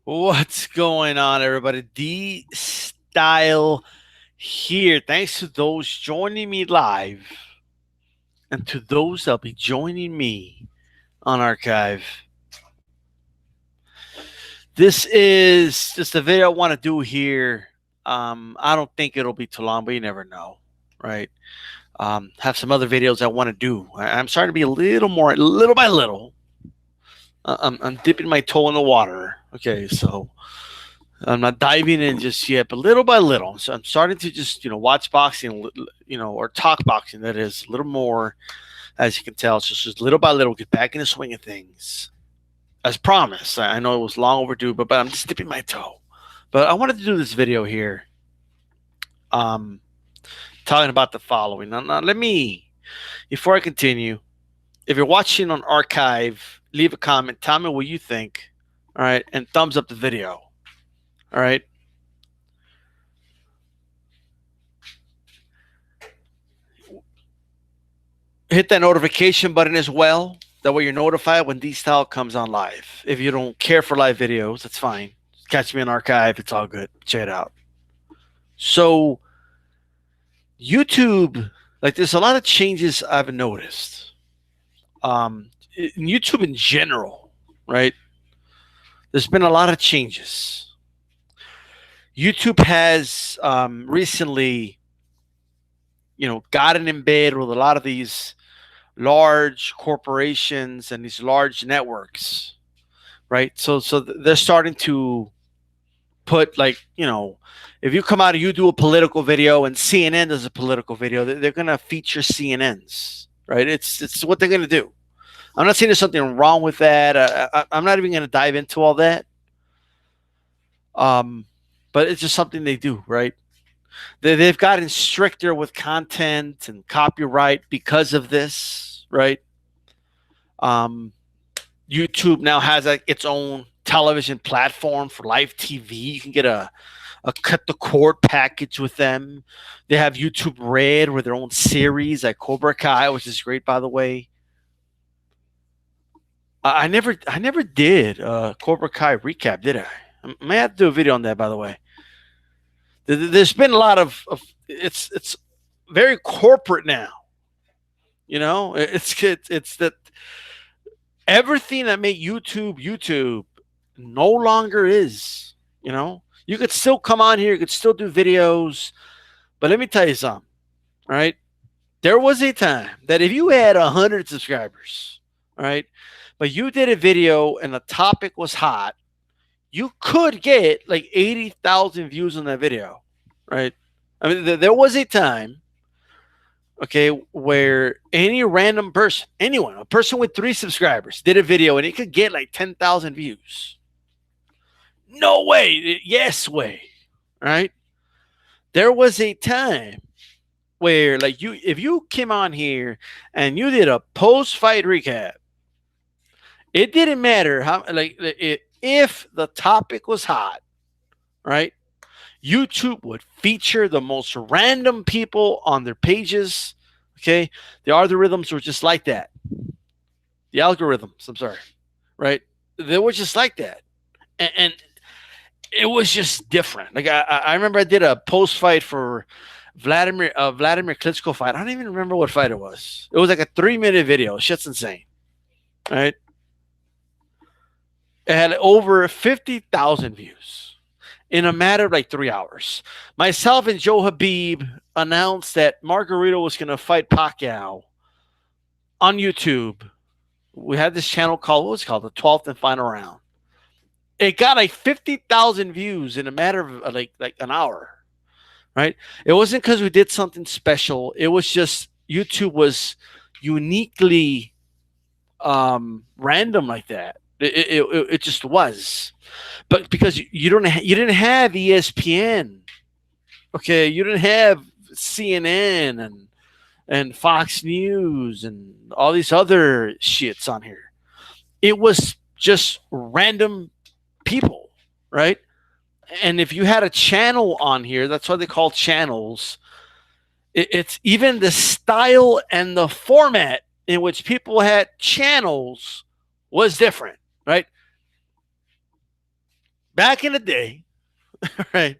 What's going on, everybody? D Style here. Thanks to those joining me live and to those that'll be joining me on archive. This is just a video I want to do here. I don't think it'll be too long, but you never know, right? Have some other videos I want to do. I'm starting to be a little more, little by little. I'm dipping my toe in the water. Okay, so I'm not diving in just yet, but little by little. So I'm starting to just, watch boxing, or talk boxing, that is, a little more, as you can tell. It's just little by little, get back in the swing of things. As promised. I know it was long overdue, but I'm just dipping my toe. But I wanted to do this video here, um, talking about the following. Now, let me, before I continue, if you're watching on archive, leave a comment, tell me what you think, all right, and thumbs up the video, all right. Hit that notification button as well. That way you're notified when D-Style comes on live. If you don't care for live videos, that's fine. Catch me on archive. It's all good. Check it out. So YouTube, like there's a lot of changes I've noticed. In YouTube in general, right? There's been a lot of changes. YouTube has recently, gotten in bed with a lot of these large corporations and these large networks, right? So they're starting to put, like, if you come out and you do a political video and CNN does a political video, they're going to feature CNNs, right? It's what they're going to do. I'm not saying there's something wrong with that. I'm not even going to dive into all that. Um, but it's just something they do, right? They've gotten stricter with content and copyright because of this, right? Um, YouTube now has its own television platform for live TV. You can get a cut the cord package with them. They have YouTube Red with their own series like Cobra Kai, which is great, by the way. I never did Cobra Kai recap, did I? I may have to do a video on that, by the way. There's been a lot of it's very corporate now. It's that everything that made YouTube no longer is. You could still come on here, you could still do videos, but let me tell you something. All right, there was a time that if you had 100 subscribers, all right, but you did a video and the topic was hot, you could get like 80,000 views on that video, right? I mean, there was a time, okay, where any random person, anyone, a person with 3 subscribers, did a video and it could get like 10,000 views. No way. Yes way. Right? There was a time where, like, if you came on here and you did a post-fight recap, it didn't matter how, like, if the topic was hot, right? YouTube would feature the most random people on their pages. Okay, the algorithms were just like that. The algorithms, I'm sorry, right? They were just like that, and it was just different. Like I remember I did a post fight for Vladimir Klitschko fight. I don't even remember what fight it was. It was like a 3-minute video. Shit's insane, right? It had over 50,000 views in a matter of like 3 hours. Myself and Joe Habib announced that Margarito was going to fight Pacquiao on YouTube. We had this channel called, what was it called? The 12th and Final Round. It got like 50,000 views in a matter of like an hour, right? It wasn't because we did something special. It was just YouTube was uniquely random like that. It just was. But because you didn't have ESPN, okay, you didn't have CNN and Fox News and all these other shits on here. It was just random people, right? And if you had a channel on here, that's why they call channels. It's even the style and the format in which people had channels was different, right? back in the day, right?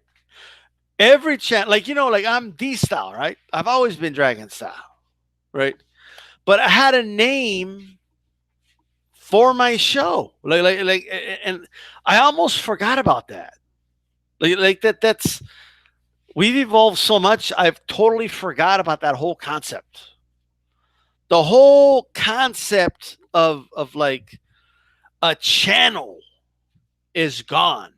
Every channel, like like I'm D style, right? I've always been Dragon style, right? But I had a name for my show, and I almost forgot about that. Like that. That's we've evolved so much. I've totally forgot about that whole concept. The whole concept of like a channel is gone,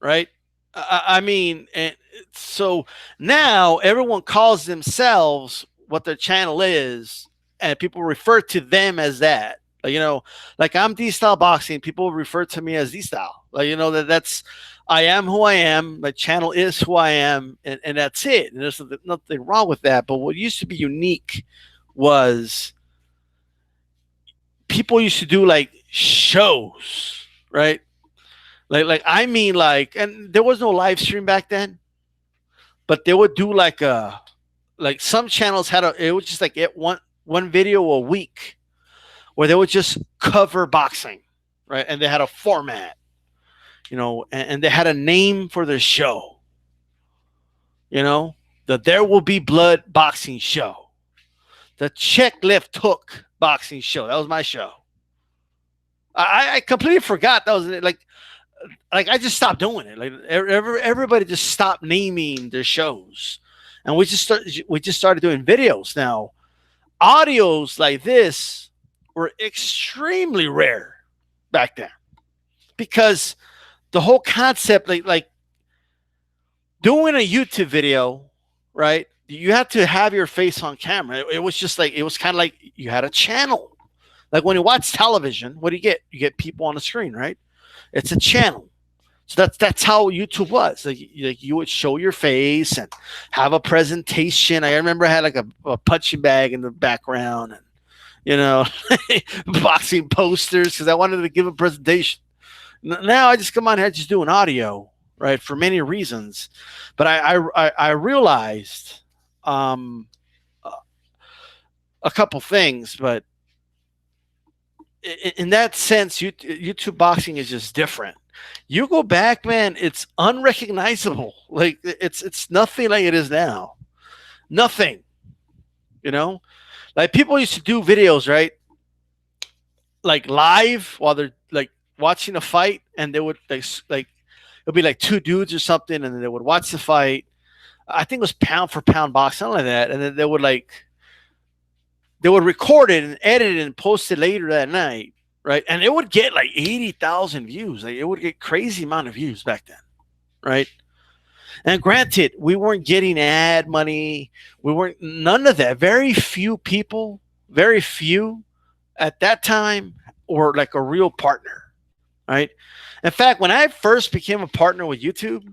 right? I mean, and so now everyone calls themselves what their channel is, and people refer to them as that. Like, like I'm D style boxing, people refer to me as D style. Like, that's I am who I am. My channel is who I am, and that's it. And there's nothing wrong with that. But what used to be unique was people used to do like shows, right? Like I mean, like, and there was no live stream back then, but they would do like some channels had it was just like one video a week where they would just cover boxing, right? And they had a format, and they had a name for their show, the There Will Be Blood boxing show, the Check Left Hook boxing show. That was my show. I completely forgot that was like I just stopped doing it. Like everybody just stopped naming their shows, and we just started doing videos now. Audios like this were extremely rare back then because the whole concept, like doing a YouTube video, right? You had to have your face on camera. It was just like it was kind of like you had a channel. Like when you watch television, what do you get? You get people on the screen, right? It's a channel. So that's how YouTube was. Like you would show your face and have a presentation. I remember I had like a punching bag in the background and boxing posters because I wanted to give a presentation. Now I just come on here just doing audio, right? For many reasons, but I realized a couple things, but in that sense, YouTube boxing is just different. You go back, man, it's unrecognizable. Like it's nothing like it is now. Nothing. Like people used to do videos, right? Like live while they're like watching a fight, and they would like it'll be like two dudes or something, and then they would watch the fight. I think it was pound for pound boxing, something like that, and then they would record it and edit it and post it later that night, right? And it would get like 80,000 views. Like it would get crazy amount of views back then, right? And granted, we weren't getting ad money. We weren't none of that. Very few people, very few at that time were like a real partner, right? In fact, when I first became a partner with YouTube,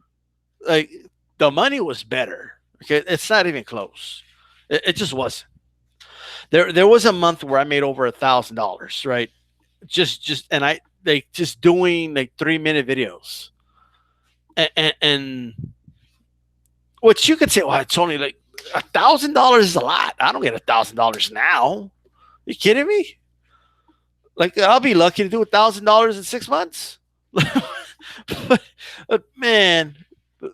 like the money was better. Okay, it's not even close. It just wasn't. There was a month where I made over $1,000, right? Just and I like just doing like 3-minute videos, and which you could say, well, it's only like $1,000 is a lot. I don't get $1,000 now. You kidding me? Like I'll be lucky to do $1,000 in 6 months. but man,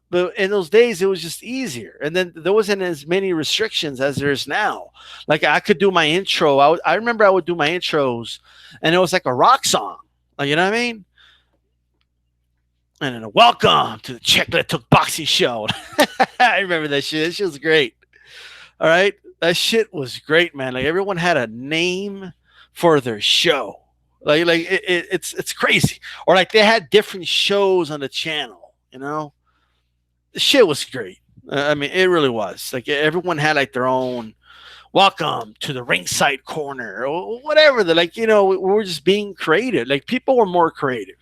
but in those days it was just easier, and then there wasn't as many restrictions as there is now. Like I could do my intro. I remember I would do my intros, and it was like a rock song. Like, you know what I mean? And then welcome to the Checklet Took Boxing Show. I remember that shit. That shit was great. All right, that shit was great, man. Like everyone had a name for their show. Like it's crazy. Or like they had different shows on the channel. The shit was great. I mean, it really was. Like everyone had like their own welcome to the ringside corner or whatever. They're like, we were just being creative. Like people were more creative.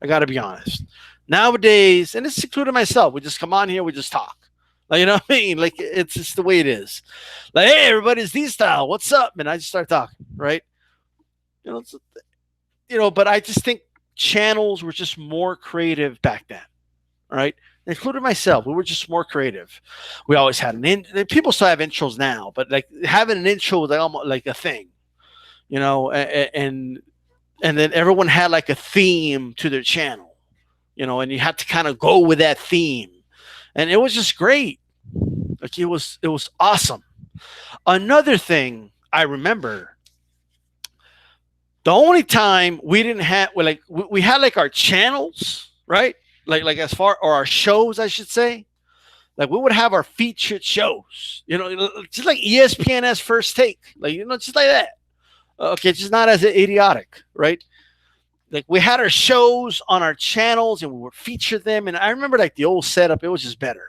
I got to be honest. Nowadays, and it's including myself, we just come on here, we just talk. Like, you know what I mean? Like it's just the way it is. Like, hey, everybody's D-style. What's up? And I just start talking, right? But I just think channels were just more creative back then, right? Including myself, we were just more creative. We always had people still have intros now, but like having an intro was like almost like a thing, and then everyone had like a theme to their channel, and you had to kind of go with that theme, and it was just great. Like it was awesome. Another thing I remember, the only time we didn't have, well, like we had like our channels, right? Like as far, or our shows, I should say. Like we would have our featured shows, just like ESPN's First Take, like just like that. Okay, just not as idiotic, right? Like we had our shows on our channels and we would feature them. And I remember like the old setup, it was just better.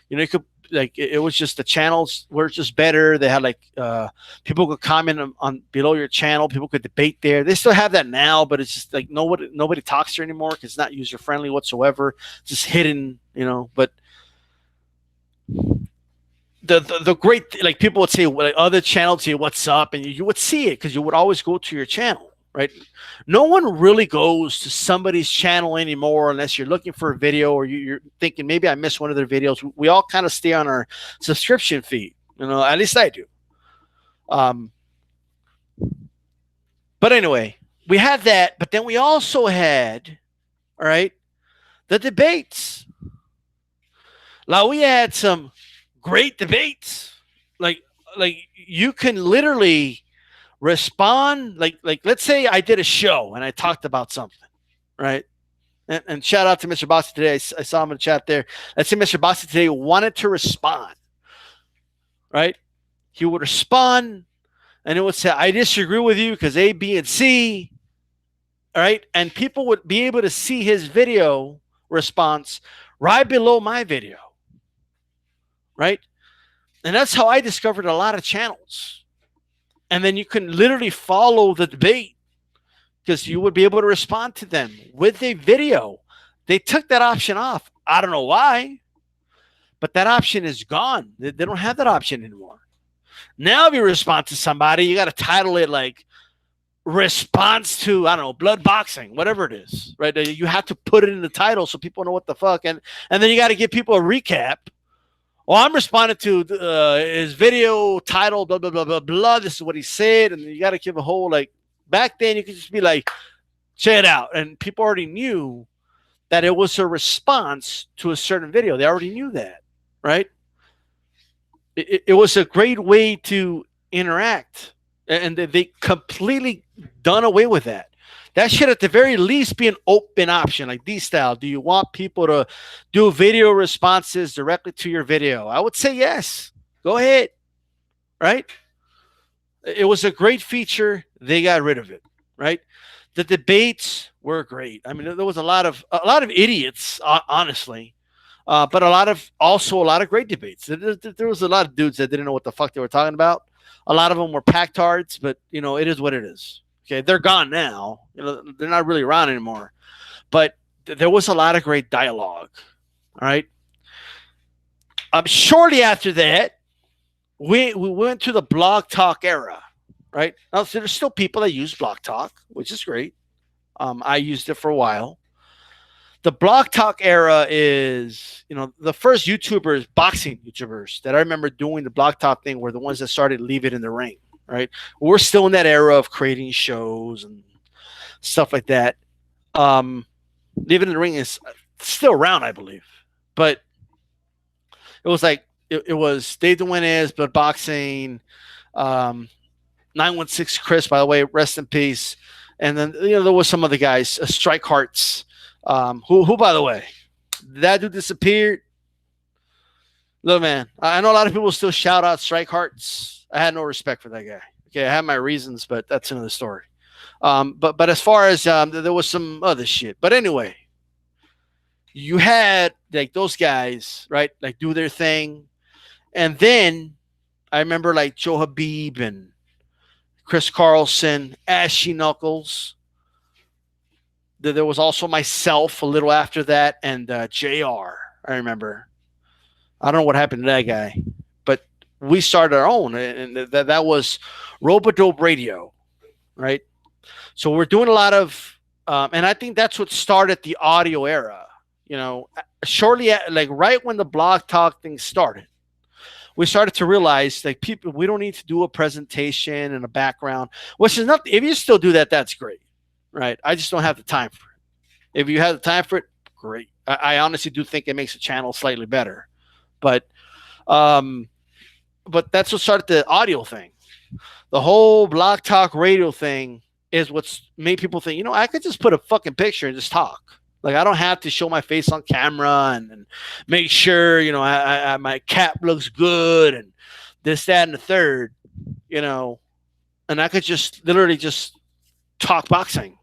You could, like, it was just, the channels were just better. They had like people could comment on below your channel. People could debate there. They still have that now, but it's just like nobody talks there anymore because it's not user friendly whatsoever. It's just hidden, But the great, like, people would say, like, other channels say what's up, and you would see it because you would always go to your channel, right? No one really goes to somebody's channel anymore unless you're looking for a video, or you're thinking maybe I missed one of their videos. We all kind of stay on our subscription feed, at least I do. But anyway, we had that, but then we also had, all right, the debates. Now we had some great debates. Like you can literally respond. Like let's say I did a show and I talked about something, right? And shout out to Mr. Bossy today. I saw him in the chat there. Let's say Mr. Bossy today wanted to respond, right? He would respond and it would say, I disagree with you because A, B, and C. All right. And people would be able to see his video response right below my video. Right. And that's how I discovered a lot of channels. And then you can literally follow the debate because you would be able to respond to them with a video. They took that option off. I don't know why, but that option is gone. They don't have that option anymore. Now, if you respond to somebody, you got to title it like response to, I don't know, blood boxing, whatever it is, right? You have to put it in the title so people know what the fuck. And then you got to give people a recap. Well, I'm responding to his video titled blah, blah, blah, blah, blah. This is what he said. And you got to give a whole, like, back then you could just be like, check it out. And people already knew that it was a response to a certain video. They already knew that, right? It was a great way to interact. And they completely done away with that. That should at the very least be an open option, like D style. Do you want people to do video responses directly to your video? I would say yes. Go ahead. Right? It was a great feature. They got rid of it. Right? The debates were great. I mean, there was a lot of idiots, honestly, but a lot of great debates. There was a lot of dudes that didn't know what the fuck they were talking about. A lot of them were packtards, but it is what it is. Okay, they're gone now. They're not really around anymore. But there was a lot of great dialogue. All right. Shortly after that, we went to the Blog Talk era. Right now, so there's still people that use Blog Talk, which is great. I used it for a while. The Blog Talk era is, the first YouTubers, boxing YouTubers that I remember doing the Blog Talk thing were the ones that started Leave It in the Ring. Right, we're still in that era of creating shows and stuff like that. Leave It in the Ring is still around, I believe, but it was like it was Dave Duenas, Blood Boxing, 916 Chris, by the way, rest in peace. And then there was some other guys, Strike Hearts, who by the way, that dude disappeared. Look, man, I know a lot of people still shout out Strike Hearts. I had no respect for that guy. Okay, I have my reasons, but that's another story. But as far as there was some other shit. But anyway, you had like those guys, right? Like do their thing, and then I remember like Joe Habib and Chris Carlson, Ashy Knuckles. There was also myself a little after that, and JR. I remember. I don't know what happened to that guy, but we started our own, and that was Robodope Radio, right? So we're doing a lot of, and I think that's what started the audio era. Shortly, like right when the Blog Talk thing started, we started to realize like people, we don't need to do a presentation and a background, which is not. If you still do that, that's great, right? I just don't have the time for it. If you have the time for it, great. I honestly do think it makes the channel slightly better. But um, but that's what started the audio thing. The whole blog talk radio thing is what's made people think, I could just put a fucking picture and just talk. Like I don't have to show my face on camera and make sure, my cap looks good and this, that, and the third, you know, and I could just literally just talk boxing,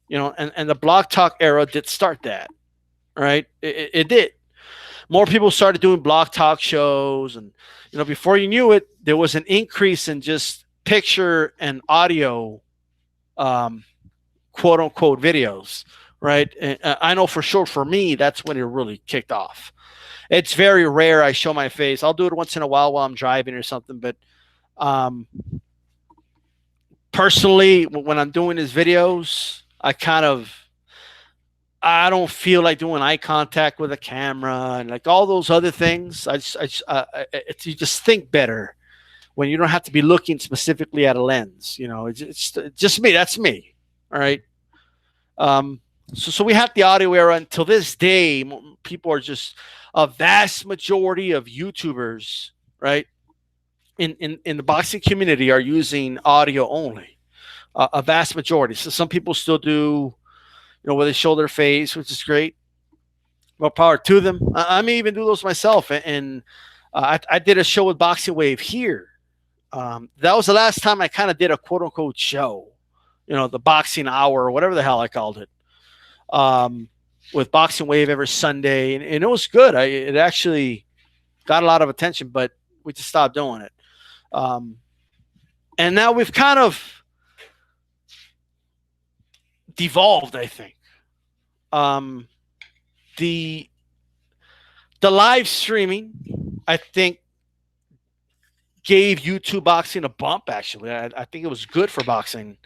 and the blog talk era did start that, right? It did. More people started doing blog talk shows, and before you knew it, there was an increase in just picture and audio, um, quote unquote videos, right? And I know for sure for me, that's when it really kicked off. It's very rare I show my face. I'll do it once in a while I'm driving or something, but um, personally, when I'm doing these videos, I don't feel like doing eye contact with a camera and like all those other things. You just think better when you don't have to be looking specifically at a lens. It's just me. That's me. All right. So we have the audio era until this day. People are just a vast majority of YouTubers, right, in the boxing community are using audio only. A vast majority. So some people still do, where they show their face, which is great. Well, power to them. I may even do those myself. And I did a show with Boxing Wave here. That was the last time I kind of did a quote unquote show, the boxing hour or whatever the hell I called it, with Boxing Wave every Sunday. And it was good. It actually got a lot of attention, but we just stopped doing it. And now we've kind of devolved, I think. The live streaming, I think, gave YouTube boxing a bump. Actually, I think it was good for boxing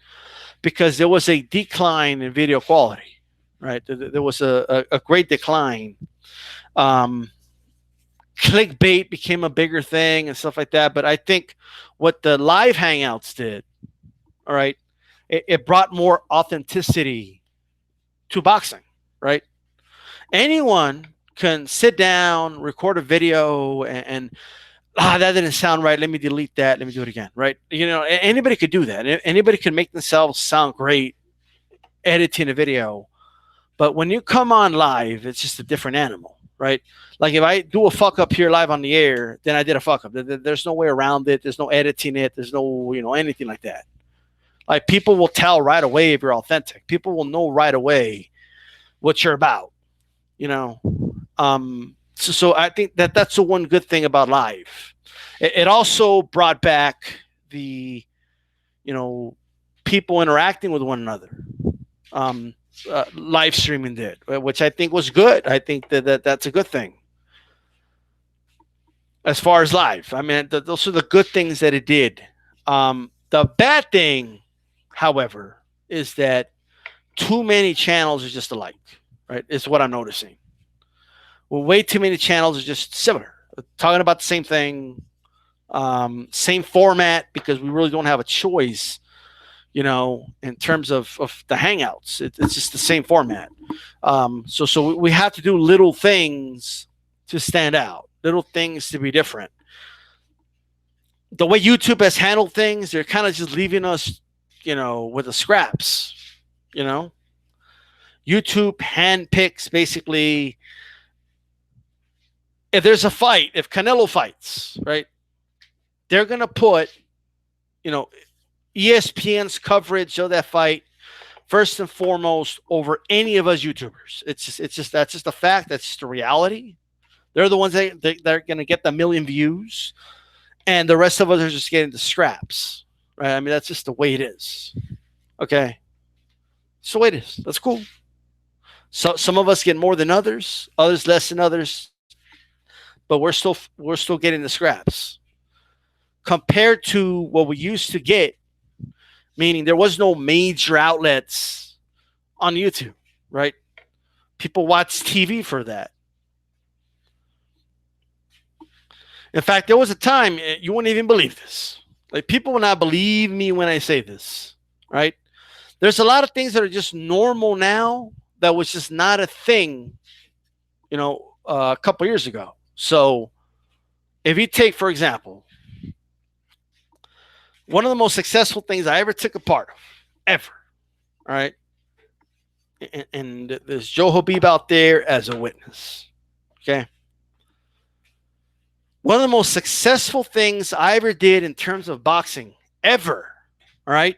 because there was a decline in video quality. Right, there was a great decline. Clickbait became a bigger thing and stuff like that. But I think what the live hangouts did, all right, it brought more authenticity to boxing. Right, anyone can sit down, record a video, and that didn't sound right. Let me delete that. Let me do it again. Right? Anybody could do that. Anybody can make themselves sound great editing a video. But when you come on live, it's just a different animal, right? Like if I do a fuck up here live on the air, then I did a fuck up. There's no way around it. There's no editing it. There's no, anything like that. Like people will tell right away if you're authentic. People will know right away what you're about, So I think that's the one good thing about live. It also brought back the, people interacting with one another. Live streaming did, which I think was good. I think that's a good thing. As far as live, I mean, those are the good things that it did. The bad thing, however, is that too many channels are just alike, right? Is what I'm noticing. Well, way too many channels are just similar, talking about the same thing, same format, because we really don't have a choice, in terms of the hangouts. It's just the same format. So we have to do little things to stand out, little things to be different. The way YouTube has handled things, they're kind of just leaving us, with the scraps, YouTube handpicks basically. If there's a fight, if Canelo fights, right, they're going to put, ESPN's coverage of that fight first and foremost over any of us YouTubers. It's just that's just a fact. That's just a reality. They're the ones they're going to get the million views, and the rest of us are just getting the scraps, right? I mean, that's just the way it is. Okay, it's the way it is. That's cool. So some of us get more than others less than others, but we're still getting the scraps compared to what we used to get. Meaning there was no major outlets on YouTube, right? People watch TV for that. In fact, there was a time, you wouldn't even believe this. Like people will not believe me when I say this, right? There's a lot of things that are just normal now that was just not a thing a couple years ago. So if you take, for example, one of the most successful things I ever took a part of, ever, all right, and there's Joe Habib out there as a witness. Okay. One of the most successful things I ever did in terms of boxing ever, all right,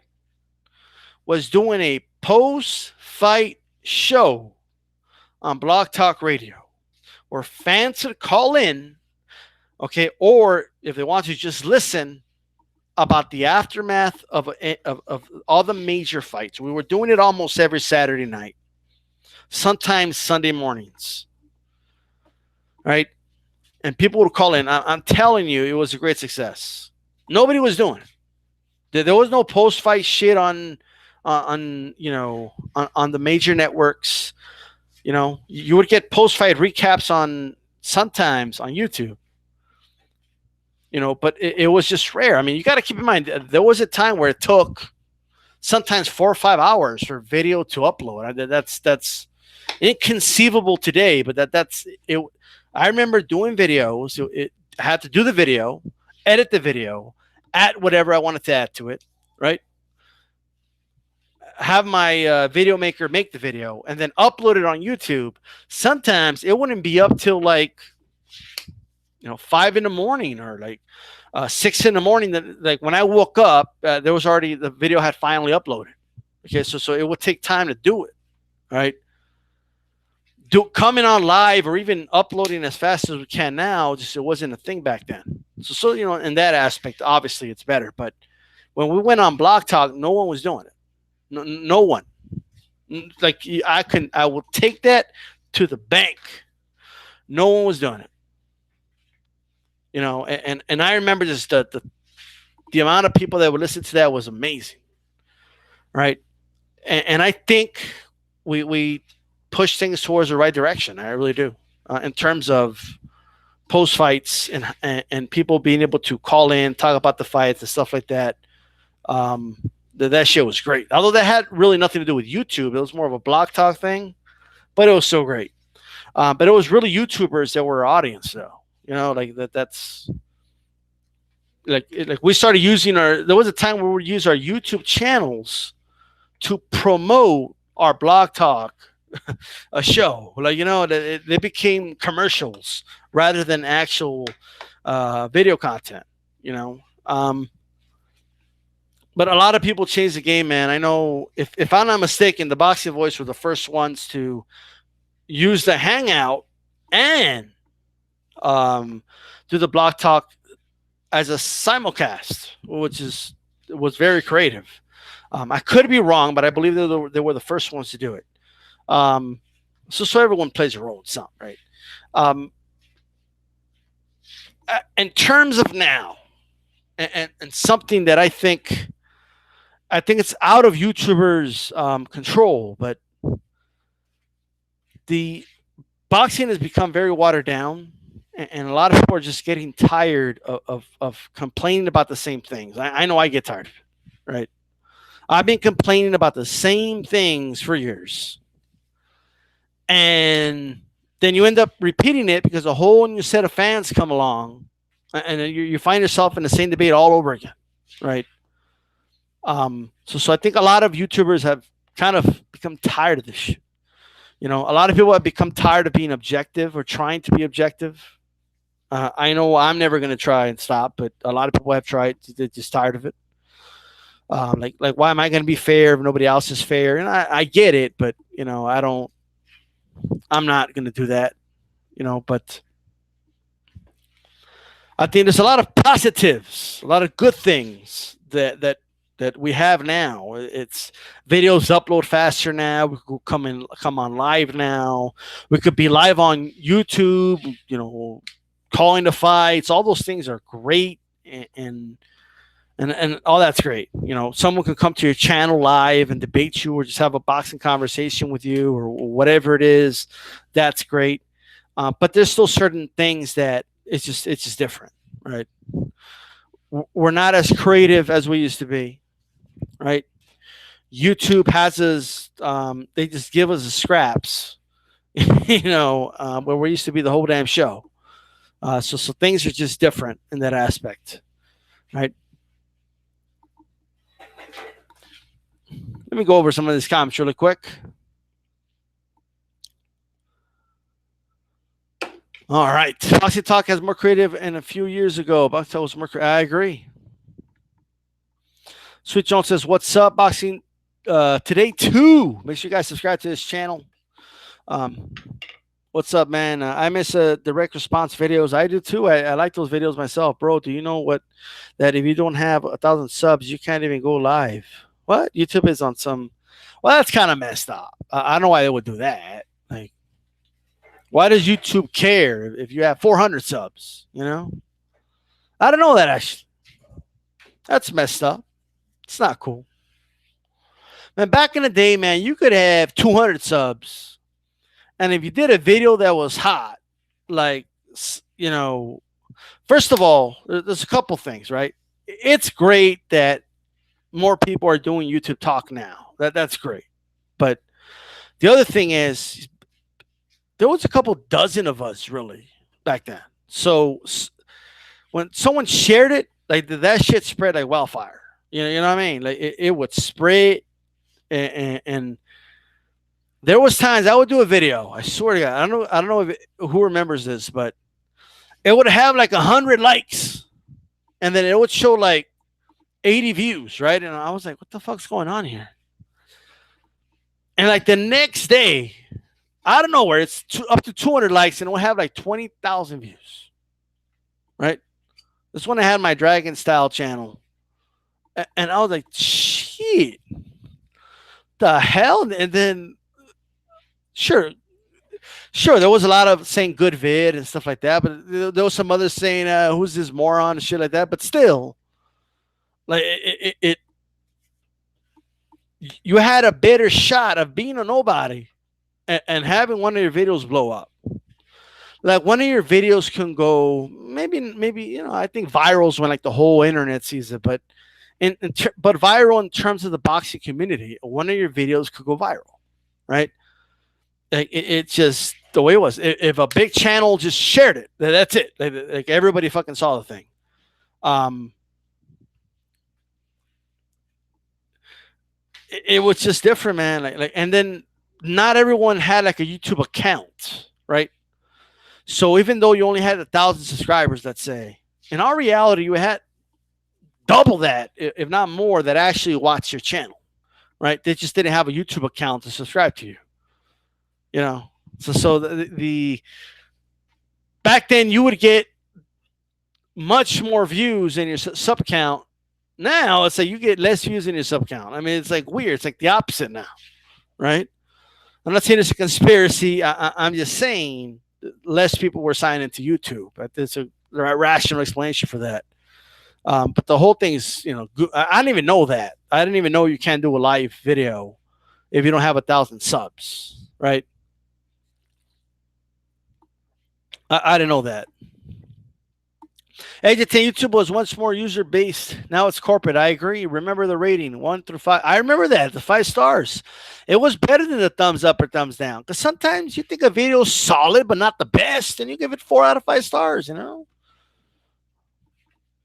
was doing a post fight show on Blog Talk Radio where fans would call in, okay, or if they want to just listen about the aftermath of all the major fights. We were doing it almost every Saturday night, sometimes Sunday mornings, right? And people would call in. I'm telling you, it was a great success. Nobody was doing it. There was no post-fight shit on the major networks. You would get post-fight recaps on sometimes on YouTube. But it was just rare. I mean, you got to keep in mind there was a time where it took sometimes 4 or 5 hours for video to upload. That's inconceivable today, but that's it. I remember doing videos. I had to do the video, edit the video, add whatever I wanted to add to it, right? Have my video maker make the video and then upload it on YouTube. Sometimes it wouldn't be up till like 5 in the morning or like 6 in the morning. That like when I woke up, there was already the video had finally uploaded. Okay, so it would take time to do it, right? Coming on live or even uploading as fast as we can now, just it wasn't a thing back then. So in that aspect, obviously it's better. But when we went on Blog Talk, no one was doing it. No one. Like I will take that to the bank. No one was doing it. And I remember just the amount of people that would listen to that was amazing, right? And I think we push things towards the right direction. I really do, in terms of post fights and people being able to call in, talk about the fights and stuff like that. That shit was great. Although that had really nothing to do with YouTube, it was more of a Blog Talk thing, but it was so great. But it was really YouTubers that were our audience, though. Like that. That's like we started using there was a time where we would use our YouTube channels to promote our Blog Talk a show. Like they became commercials rather than actual video content. But a lot of people changed the game, man. I know if I'm not mistaken, the Boxing Voice were the first ones to use the Hangout and do the Blog Talk as a simulcast, which was very creative. I could be wrong, but I believe they were the first ones to do it. So everyone plays a role in something, right? In terms of now, and something that I think it's out of YouTubers' control, but the boxing has become very watered down, and a lot of people are just getting tired of complaining about the same things. I know I get tired of it, right? I've been complaining about the same things for years. And then you end up repeating it because a whole new set of fans come along, and you find yourself in the same debate all over again, right? So I think a lot of YouTubers have kind of become tired of this shit. A lot of people have become tired of being objective or trying to be objective. I know I'm never going to try and stop, but a lot of people have tried. They're just tired of it. Like why am I going to be fair if nobody else is fair? And I get it, but I'm not going to do that, but I think there's a lot of positives, a lot of good things that we have now. It's videos upload faster now. We could come on live now. We could be live on YouTube, calling the fights. All those things are great, and all that's great. Someone can come to your channel live and debate you or just have a boxing conversation with you or whatever it is. That's great. But there's still certain things that it's just different, right? We're not as creative as we used to be, right? YouTube has us, they just give us the scraps where we used to be the whole damn show. So things are just different in that aspect, right? Let me go over some of these comments really quick. All right. Boxing Talk has more creative and a few years ago. Boxing Talk was more creative. I agree. Sweet Jones says, what's up, Boxing? Today, too. Make sure you guys subscribe to this channel. Um, what's up, man? I miss direct response videos. I do, too. I like those videos myself. Bro, do you know that if you don't have 1,000 subs, you can't even go live? What? YouTube is on some... Well, that's kind of messed up. I don't know why they would do that. Like, why does YouTube care if you have 400 subs? I don't know that actually. That's messed up. It's not cool. Man, back in the day, man, you could have 200 subs, and if you did a video that was hot, like, first of all, there's a couple things, right? It's great that more people are doing YouTube Talk now. That's great, but the other thing is there was a couple dozen of us really back then. So when someone shared it, like that shit spread like wildfire. You know what I mean? Like it would spread, and there was times I would do a video. I swear to God, I don't know who remembers this, but it would have like 100 likes, and then it would show like 80 views, right? And I was like, what the fuck's going on here? And like the next day, I don't know where it's up to 200 likes, and it will have like 20,000 views, right? This one I had my Dragon Style channel, and I was like, shit, the hell? And then, sure, there was a lot of saying good vid and stuff like that, but there was some others saying, who's this moron and shit like that. But still, like you had a better shot of being a nobody and having one of your videos blow up. Like one of your videos can go maybe I think viral's when like the whole internet sees it, but but viral in terms of the boxing community, one of your videos could go viral, right? Like it's just the way it was. If a big channel just shared it, that's it. Like everybody fucking saw the thing. It was just different, man. Like, and then not everyone had like a YouTube account, right? So even though you only had 1,000 subscribers, let's say, in our reality, you had double that, if not more, that actually watch your channel, right? They just didn't have a YouTube account to subscribe to you. So the back then you would get much more views in your sub count. Now it's like you get less views in your sub count. I mean, it's like weird. It's like the opposite now, right? I'm not saying it's a conspiracy. I'm just saying less people were signing to YouTube. But there's a rational explanation for that. But the whole thing's, I didn't even know that. I didn't even know you can't do a live video if you don't have 1,000 subs, right? I didn't know that. YouTube was once more user based. Now it's corporate. I agree. Remember the rating 1 through 5. I remember that, the 5 stars. It was better than the thumbs up or thumbs down. Because sometimes you think a video is solid but not the best, and you give it 4 out of 5 stars. Now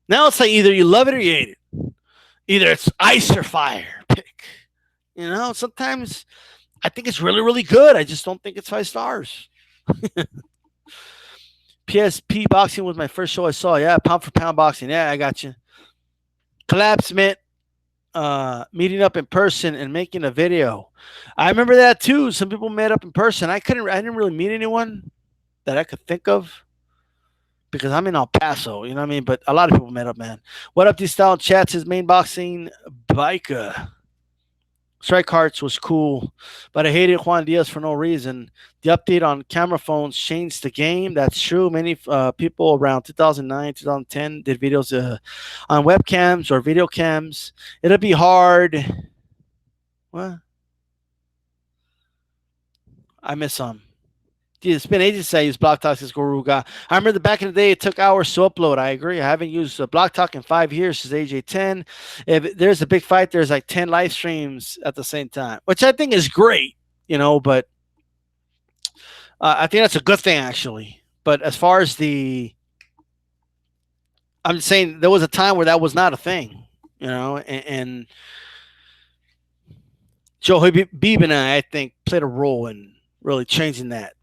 it's like either you love it or you hate it. Either it's ice or fire. Pick. Sometimes I think it's really, really good. I just don't think it's 5 stars. PSP boxing was my first show I saw. Yeah, pound for pound boxing. Yeah, I got you. Collapse meant meeting up in person and making a video. I remember that too. Some people met up in person. I didn't really meet anyone that I could think of because I'm in El Paso. You know what I mean? But a lot of people met up, man. What up, these style chats? His main boxing biker. Strike Hearts was cool, but I hated Juan Diaz for no reason. The update on camera phones changed the game. That's true. Many people around 2009, 2010 did videos on webcams or video cams. It'll be hard. What? I miss some. It's been ages since I used Block Talk since Goruga. I remember back in the day, it took hours to upload. I agree. I haven't used Block Talk in 5 years since age 10. If there's a big fight, there's like 10 live streams at the same time, which I think is great, but I think that's a good thing actually. But as far as I'm just saying there was a time where that was not a thing, and Joe Habib and I think, played a role in really changing that.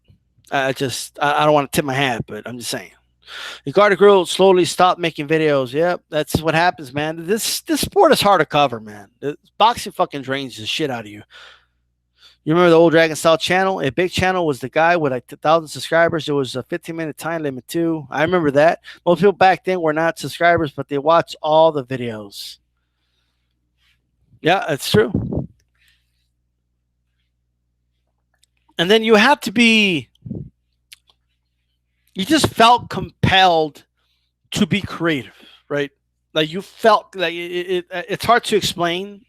I don't want to tip my hat, but I'm just saying. Ricardo Grill slowly stopped making videos. Yep, that's what happens, man. This sport is hard to cover, man. Boxing fucking drains the shit out of you. You remember the old Dragon Style channel? A big channel was the guy with like 1,000 subscribers. There was a 15-minute time limit too. I remember that. Most people back then were not subscribers, but they watched all the videos. Yeah, that's true. And then you have to be. You just felt compelled to be creative, right? Like you felt like it's hard to explain,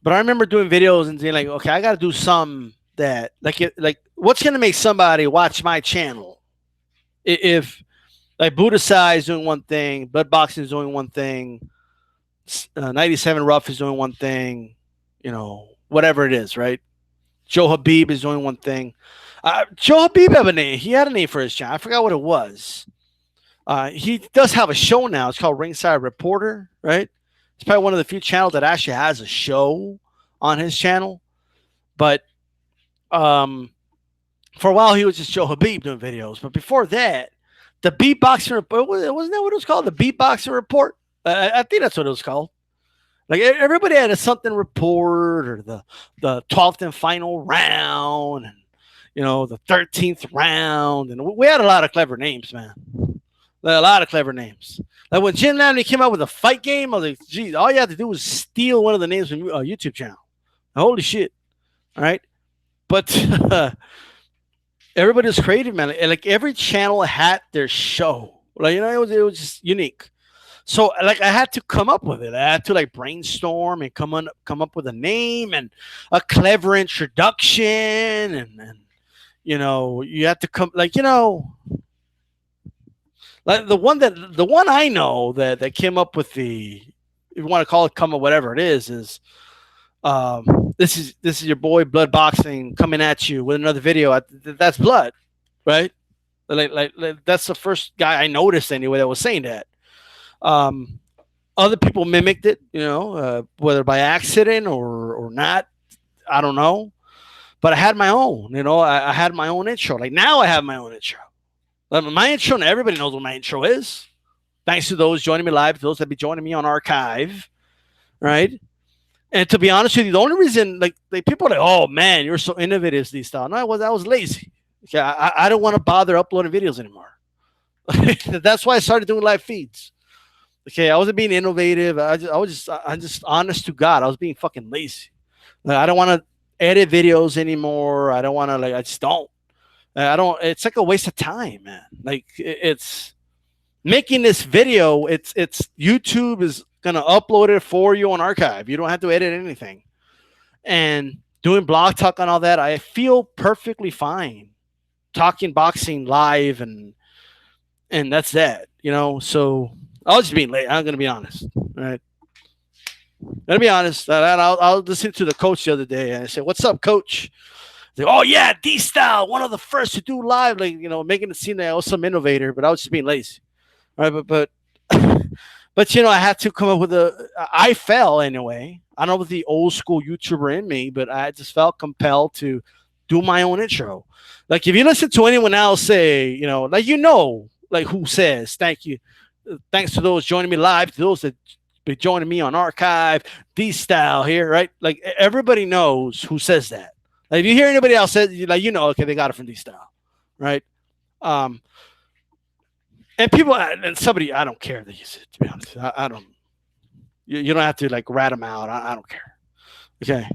but I remember doing videos and saying like, okay, I got to do something that like what's gonna make somebody watch my channel if like Buddha Sai is doing one thing, Blood Boxing is doing one thing, 97 Rough is doing one thing, whatever it is, right? Joe Habib is doing one thing. Joe Habib have a name. He had a name for his channel. I forgot what it was. He does have a show now. It's called Ringside Reporter, right? It's probably one of the few channels that actually has a show on his channel. But for a while, he was just Joe Habib doing videos. But before that, the Beatboxing Report, wasn't that what it was called? The Beatboxing Report? I think that's what it was called. Like everybody had a something report or the 12th and final round, and the 13th round, and we had a lot of clever names, man. A lot of clever names. Like when Jim Lamney came out with a fight game, I was like, geez, all you had to do was steal one of the names from a YouTube channel. Holy shit! All right, but everybody was creative, man. Like every channel had their show. Like it was just unique. So like I had to come up with it. I had to like brainstorm and come up with a name and a clever introduction, and you have to come like like the one I know that came up with the, if you want to call it come up whatever it is this is your boy Blood Boxing coming at you with another video. That's Blood, right? Like that's the first guy I noticed anyway that was saying that. Other people mimicked it, whether by accident or not, I don't know. But I had my own, I had my own intro. Like now I have my own intro. My intro, and everybody knows what my intro is. Thanks to those joining me live, those that be joining me on archive, right? And to be honest with you, the only reason, like people are like, oh man, you're so innovative, these style. No, I was lazy. Okay, I don't want to bother uploading videos anymore. That's why I started doing live feeds. Okay, I wasn't being innovative. I'm just honest to God. I was being fucking lazy. Like, I don't want to edit videos anymore. I don't want to I just don't. I don't. It's like a waste of time, man. Like it's making this video. It's YouTube is gonna upload it for you on archive. You don't have to edit anything. And doing blog talk and all that, I feel perfectly fine talking boxing live, and that's that. So I was just being late. I'm gonna be honest. All right. I'm gonna be honest. I'll listen to the coach the other day, and I said, "What's up, coach?" Like, oh yeah, D Style, one of the first to do live, like making it seem that I was some innovator, but I was just being lazy, right? But I had to come up with I fell anyway. I don't know if the old school YouTuber in me, but I just felt compelled to do my own intro. Like if you listen to anyone else say, like who says thank you, thanks to those joining me live, to those that be joining me on archive, D Style here, right? Like everybody knows who says that. Like if you hear anybody else say, okay, they got it from D Style, right? And people, and somebody, I don't care that you said, to be honest. I don't. You don't have to like rat them out. I don't care. Okay.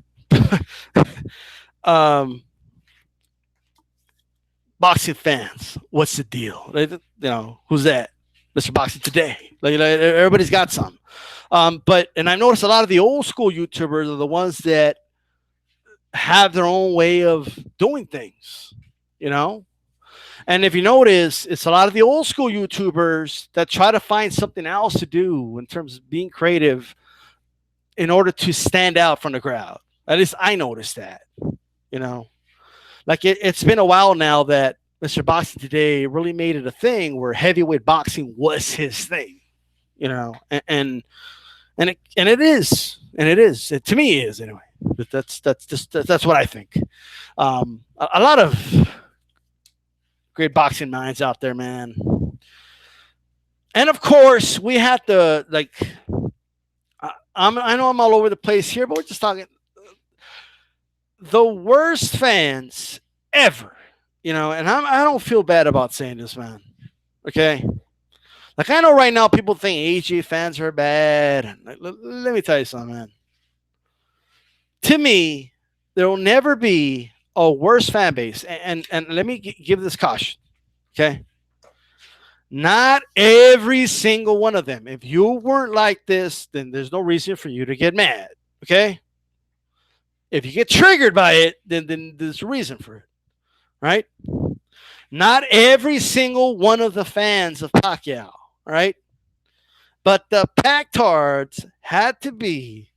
Boxing fans, what's the deal? Who's that? Mr. Boxing Today. Like everybody's got some. And I've noticed a lot of the old school YouTubers are the ones that have their own way of doing things, And if you notice, it's a lot of the old school YouTubers that try to find something else to do in terms of being creative in order to stand out from the crowd. At least I noticed that, like it's been a while now that Mr. Boxing Today really made it a thing where heavyweight boxing was his thing, you know, and it is to me it is anyway. But that's what I think. A lot of great boxing minds out there, man. And of course, we have to like. I know I'm all over the place here, but we're just talking the worst fans ever, you know. And I don't feel bad about saying this, man. Okay, like I know right now people think AJ fans are bad. And let me tell you something, man. To me, there will never be a worse fan base. And let me give this caution, okay? Not every single one of them. If you weren't like this, then there's no reason for you to get mad, okay? If you get triggered by it, then there's a reason for it, right? Not every single one of the fans of Pacquiao, right? But the Pactards had to be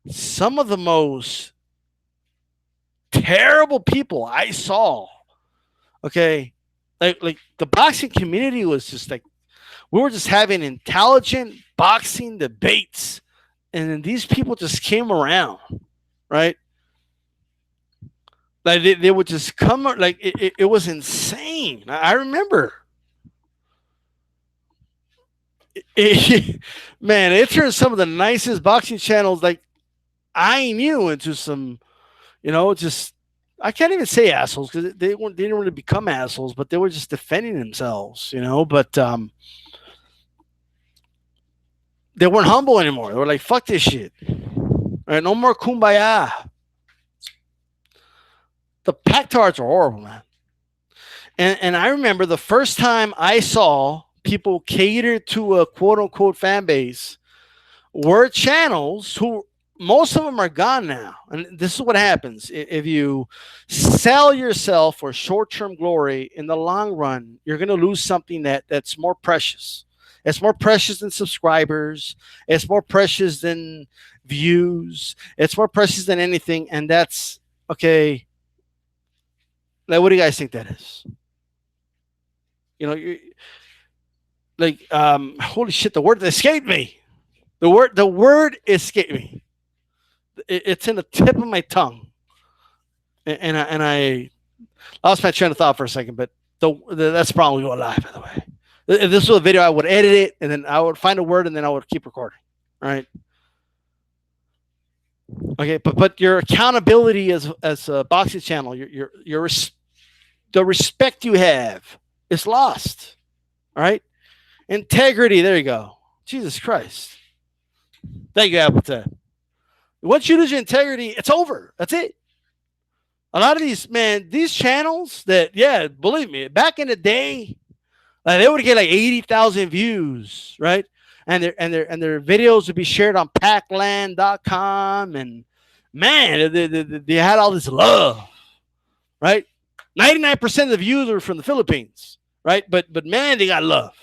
some of the most terrible people I saw. Okay, like the boxing community was just like we were just having intelligent boxing debates, and then these people just came around, right? Like they would just come like it was insane. I remember. Man, it turned some of the nicest boxing channels like I knew into some, you know, just I can't even say assholes because they didn't really become assholes, but they were just defending themselves, you know. But they weren't humble anymore. They were like, "Fuck this shit." All right, no more kumbaya. The Pactards are horrible, man. And I remember the first time I saw people cater to a quote unquote fan base were channels who most of them are gone now. And this is what happens. If you sell yourself for short-term glory, in the long run, you're going to lose something that's more precious. It's more precious than subscribers. It's more precious than views. It's more precious than anything. And that's, okay, like, what do you guys think that is? You know, like, holy shit, the word escaped me. The word escaped me. It's in the tip of my tongue, and I lost my train of thought for a second. But that's probably going live, by the way. If this was a video, I would edit it, and then I would find a word, and then I would keep recording. All right. Okay, but your accountability as a boxing channel, the respect you have is lost. All right. Integrity. There you go. Jesus Christ. Thank you, Appleton. Once you lose your integrity, it's over. That's it. A lot of these channels that, yeah, believe me, back in the day, they would get like 80,000 views, right? And their videos would be shared on Packland.com, and man, they had all this love, right? 99% of the views were from the Philippines, right? But man, they got love.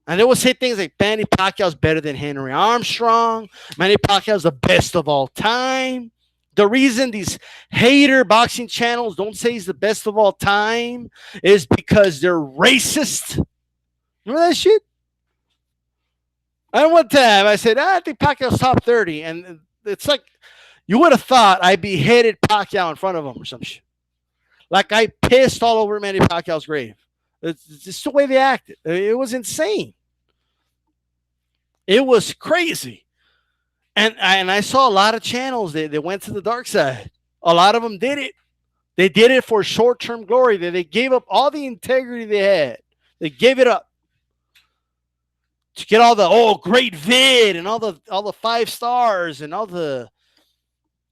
And they would say things like Manny Pacquiao's better than Henry Armstrong. Manny Pacquiao's the best of all time. The reason these hater boxing channels don't say he's the best of all time is because they're racist. Remember that shit? And one time I said, I think Pacquiao's top 30. And it's like, you would have thought I beheaded Pacquiao in front of him or some shit. Like I pissed all over Manny Pacquiao's grave. It's just the way they acted. It was insane. It was crazy. And I saw a lot of channels. They went to the dark side. A lot of them did it. They did it for short-term glory. They gave up all the integrity they had. They gave it up to get all the great vid and all the 5 stars and all the,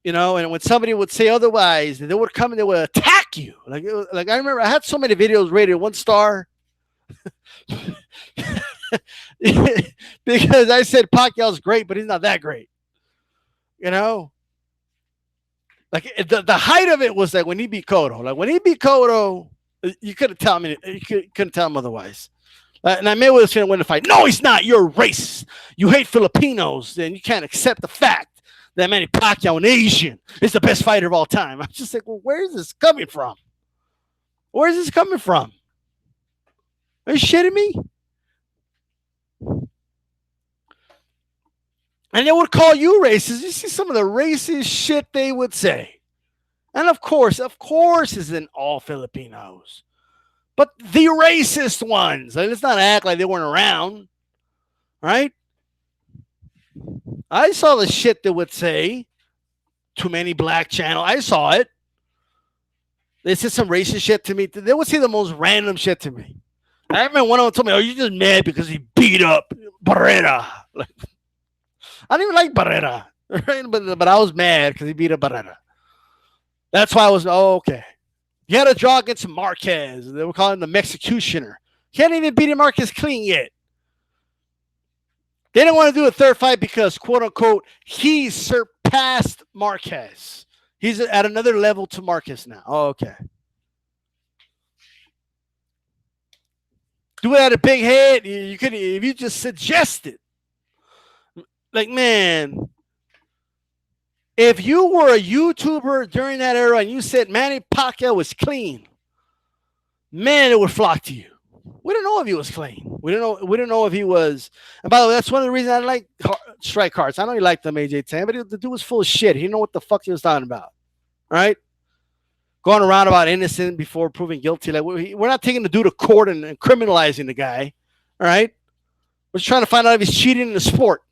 you know. And when somebody would say otherwise, they would come and they would attack you. Like I remember I had so many videos rated 1 star. Because I said Pacquiao's great, but he's not that great. You know? Like the height of it was like when he beat Cotto. Like when he beat Cotto, you couldn't tell me. You couldn't tell him otherwise. And I may was going to win the fight. No, he's not. You're racist. You hate Filipinos, and you can't accept the fact that Manny Pacquiao, an Asian, is the best fighter of all time. I'm just like, well, where is this coming from? Where's this coming from? Are you shitting me? And they would call you racist. You see some of the racist shit they would say. And of course, isn't all Filipinos. But the racist ones. Like, let's not act like they weren't around. Right? I saw the shit they would say. Too many black channel. I saw it. They said some racist shit to me. They would say the most random shit to me. I remember one of them told me, "Oh, you're just mad because he beat up Barrera." Like, I didn't even like Barrera, right? But I was mad because he beat up Barrera. That's why I was, okay. He had a draw against Marquez. They were calling him the Mexicutioner. Can't even beat him Marquez clean yet. They didn't want to do a third fight because, quote unquote, he surpassed Marquez. He's at another level to Marquez now. Oh, okay. Do it at a big head. You could, if you just suggested. Like, man, if you were a YouTuber during that era and you said Manny Pacquiao was clean, man, it would flock to you. We didn't know if he was clean. We didn't know if he was. And by the way, that's one of the reasons I like strike cards. I know you liked them, AJ10, but the dude was full of shit. He didn't know what the fuck he was talking about. Right? Going around about innocent before proving guilty. Like, we're not taking the dude to court and criminalizing the guy. All right? We're just trying to find out if he's cheating in the sport.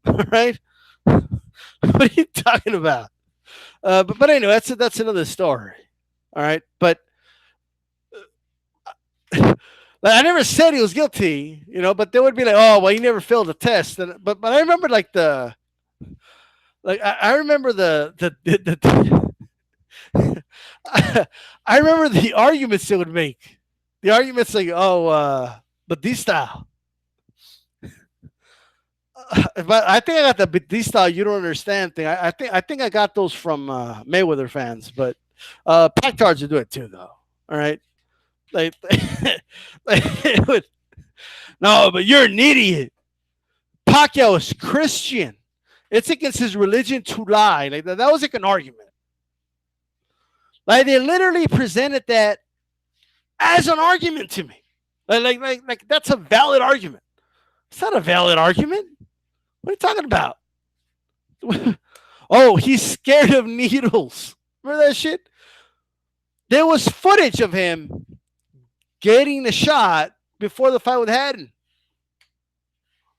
All right? What are you talking about? But anyway, that's another story. All right? But I never said he was guilty, but they would be like, "Oh, well, he never failed the test." But I remember I remember I remember the arguments they would make. The arguments like, "Oh, Batista." But I think I got the Batista "you don't understand" thing. I think I got those from Mayweather fans, but Pactards would do it too, though. All right. Like, no, but you're an idiot. Pacquiao is Christian. It's against his religion to lie. Like, that was like an argument. Like, they literally presented that as an argument to me. Like that's a valid argument. It's not a valid argument. What are you talking about? Oh, he's scared of needles. Remember that shit? There was footage of him getting the shot before the fight with Haddon.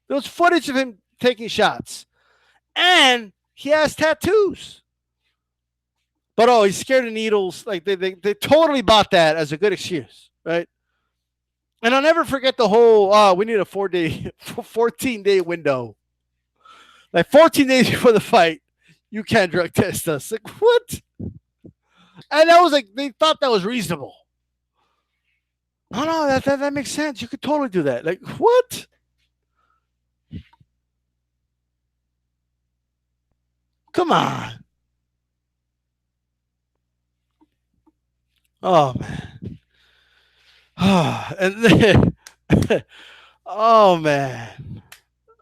There was footage of him taking shots. And he has tattoos. But he's scared of needles. Like, they totally bought that as a good excuse, right? And I'll never forget the whole, we need a 14-day window. Like, 14 days before the fight, you can't drug test us. Like, what? And that was like, they thought that was reasonable. No, that makes sense. You could totally do that. Like, what? Come on. Oh, man. And then, oh, man.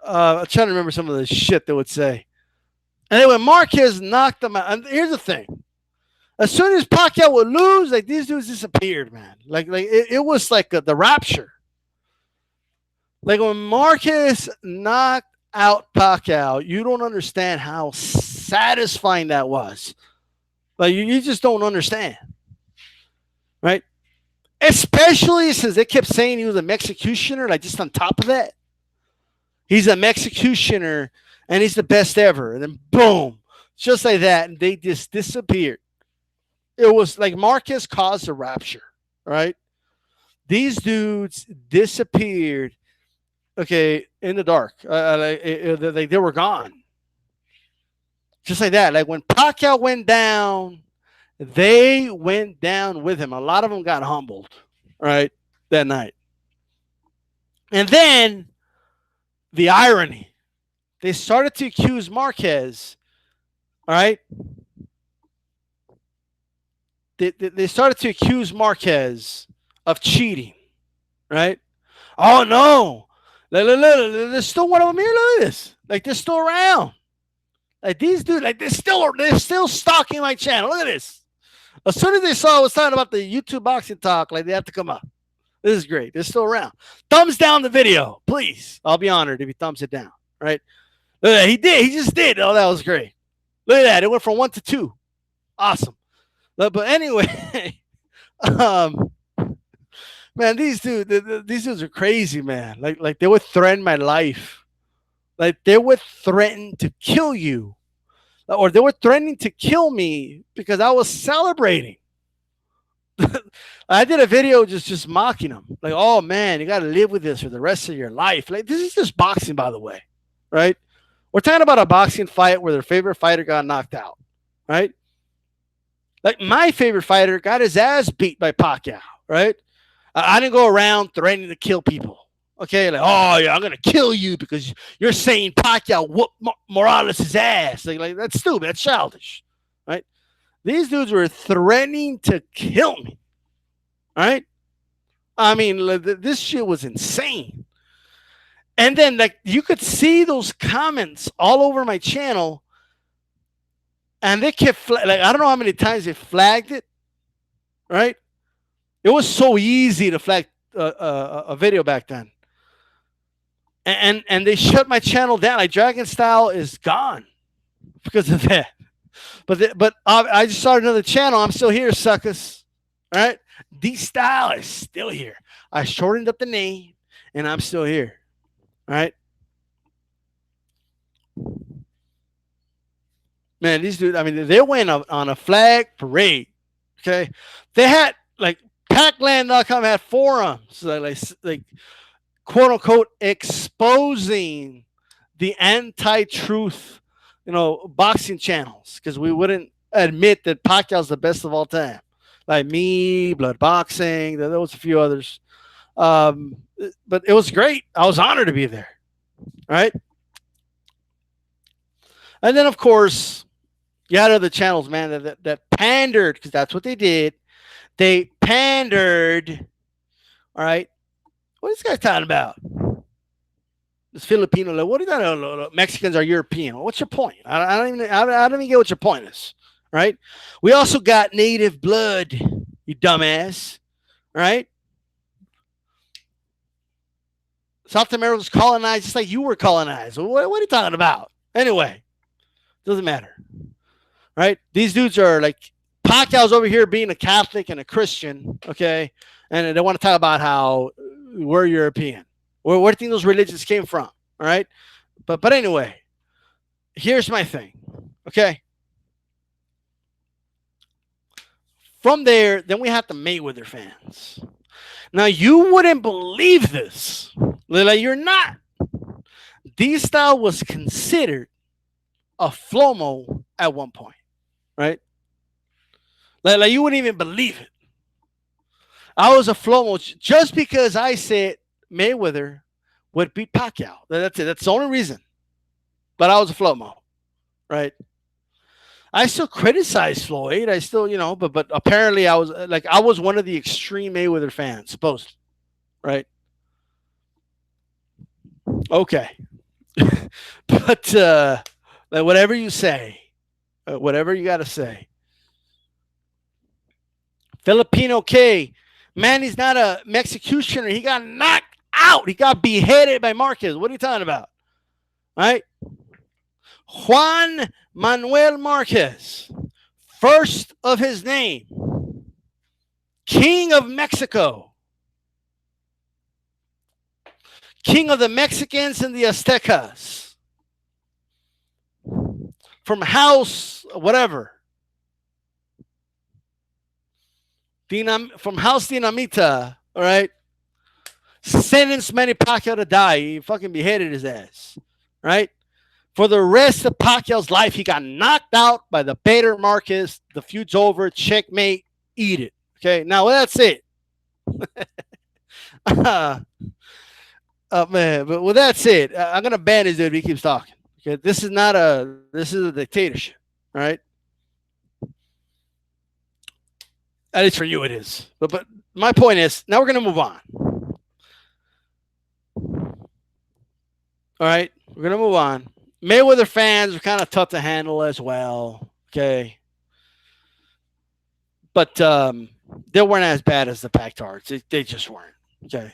I'm trying to remember some of the shit they would say. Anyway, Marquez knocked them out. And here's the thing. As soon as Pacquiao would lose, like, these dudes disappeared, man. Like it was like the rapture. Like, when Marquez knocked out Pacquiao, you don't understand how satisfying that was. Like, you just don't understand. Right? Especially since they kept saying he was a Mexicutioner, like, just on top of that. He's a Mexicutioner, and he's the best ever. And then, boom, just like that, and they just disappeared. It was like Marquez caused a rapture, right? These dudes disappeared, okay, in the dark. They were gone. Just like that. Like, when Pacquiao went down, they went down with him. A lot of them got humbled, right, that night. And then, the irony, they started to accuse Marquez, all right? They started to accuse Marquez of cheating, right? Oh, no. There's still one of them here. Look at this. Like, they're still around. Like, these dudes, like, they're still stalking my channel. Look at this. As soon as they saw I was talking about the YouTube boxing talk, like they have to come up. This is great. They're still around. Thumbs down the video, please. I'll be honored if he thumbs it down. Right? Look at that. He did. He just did. Oh, that was great. Look at that. It went from 1 to 2. Awesome. But anyway, um, man, these dudes are crazy, man. Like they would threaten my life. Like they would threaten to kill you, or they were threatening to kill me because I was celebrating. I did a video just mocking them. Like, oh man, you got to live with this for the rest of your life. Like, this is just boxing, by the way, right? We're talking about a boxing fight where their favorite fighter got knocked out, right? Like my favorite fighter got his ass beat by Pacquiao, right? I didn't go around threatening to kill people. Okay, like, oh yeah, I'm gonna kill you because you're saying Pacquiao whooped Morales' ass. Like that's stupid. That's childish, right? These dudes were threatening to kill me, right? I mean, this shit was insane. And then, like, you could see those comments all over my channel, and they kept like, I don't know how many times they flagged it, right? It was so easy to flag a video back then, and they shut my channel down. Like Dragon Style is gone because of that. But I just started another channel. I'm still here, suckers. All right, D Style is still here. I shortened up the name, and I'm still here. All right, man. These dudes. I mean, they went on a flag parade. Okay, they had like Packland.com had forums like quote unquote exposing the anti-truth, boxing channels because we wouldn't admit that Pacquiao's the best of all time. Like me, Blood Boxing, there was a few others. But it was great. I was honored to be there. Right. And then, of course, you had other channels, man, that pandered because that's what they did. They pandered. All right. What is this guy talking about? This Filipino, like, what are you talking about? Mexicans are European. What's your point? I don't even get what your point is. Right? We also got native blood, you dumbass. Right? South America was colonized just like you were colonized. What are you talking about? Anyway, doesn't matter. Right? These dudes are like, Pacquiao's over here being a Catholic and a Christian, okay? And they want to talk about how we're European. Where do you think those religions came from? All right? But anyway, here's my thing, okay? From there, then we have the Mayweather fans. Now, you wouldn't believe this. Like, you're not. D-Style was considered a Flomo at one point, right? Like you wouldn't even believe it. I was a Flomo just because I said Mayweather would beat Pacquiao. That's it. That's the only reason. But I was a Flomo, right? I still criticize Floyd. I still, but apparently I was one of the extreme Mayweather fans, supposed, right? Okay. But like whatever you say, whatever you got to say. Filipino K, man, he's not a executioner. He got knocked out. He got beheaded by Marquez. What are you talking about? Right? Juan Manuel Marquez, first of his name, King of Mexico, King of the Mexicans and the Aztecas, from House whatever, from House Dinamita, all right, sentenced Manny Pacquiao to die. He fucking beheaded his ass, right? For the rest of Pacquiao's life, he got knocked out by the Bader Marquez. The feud's over. Checkmate. Eat it. Okay. Now that's it. Man, but well, that's it. I'm gonna ban his dude if he keeps talking. Okay, this is a dictatorship. All right. At least for you, it is. But my point is, now we're gonna move on. All right, we're gonna move on. Mayweather fans are kind of tough to handle as well. Okay. but they weren't as bad as the Pactards. They just weren't. Okay.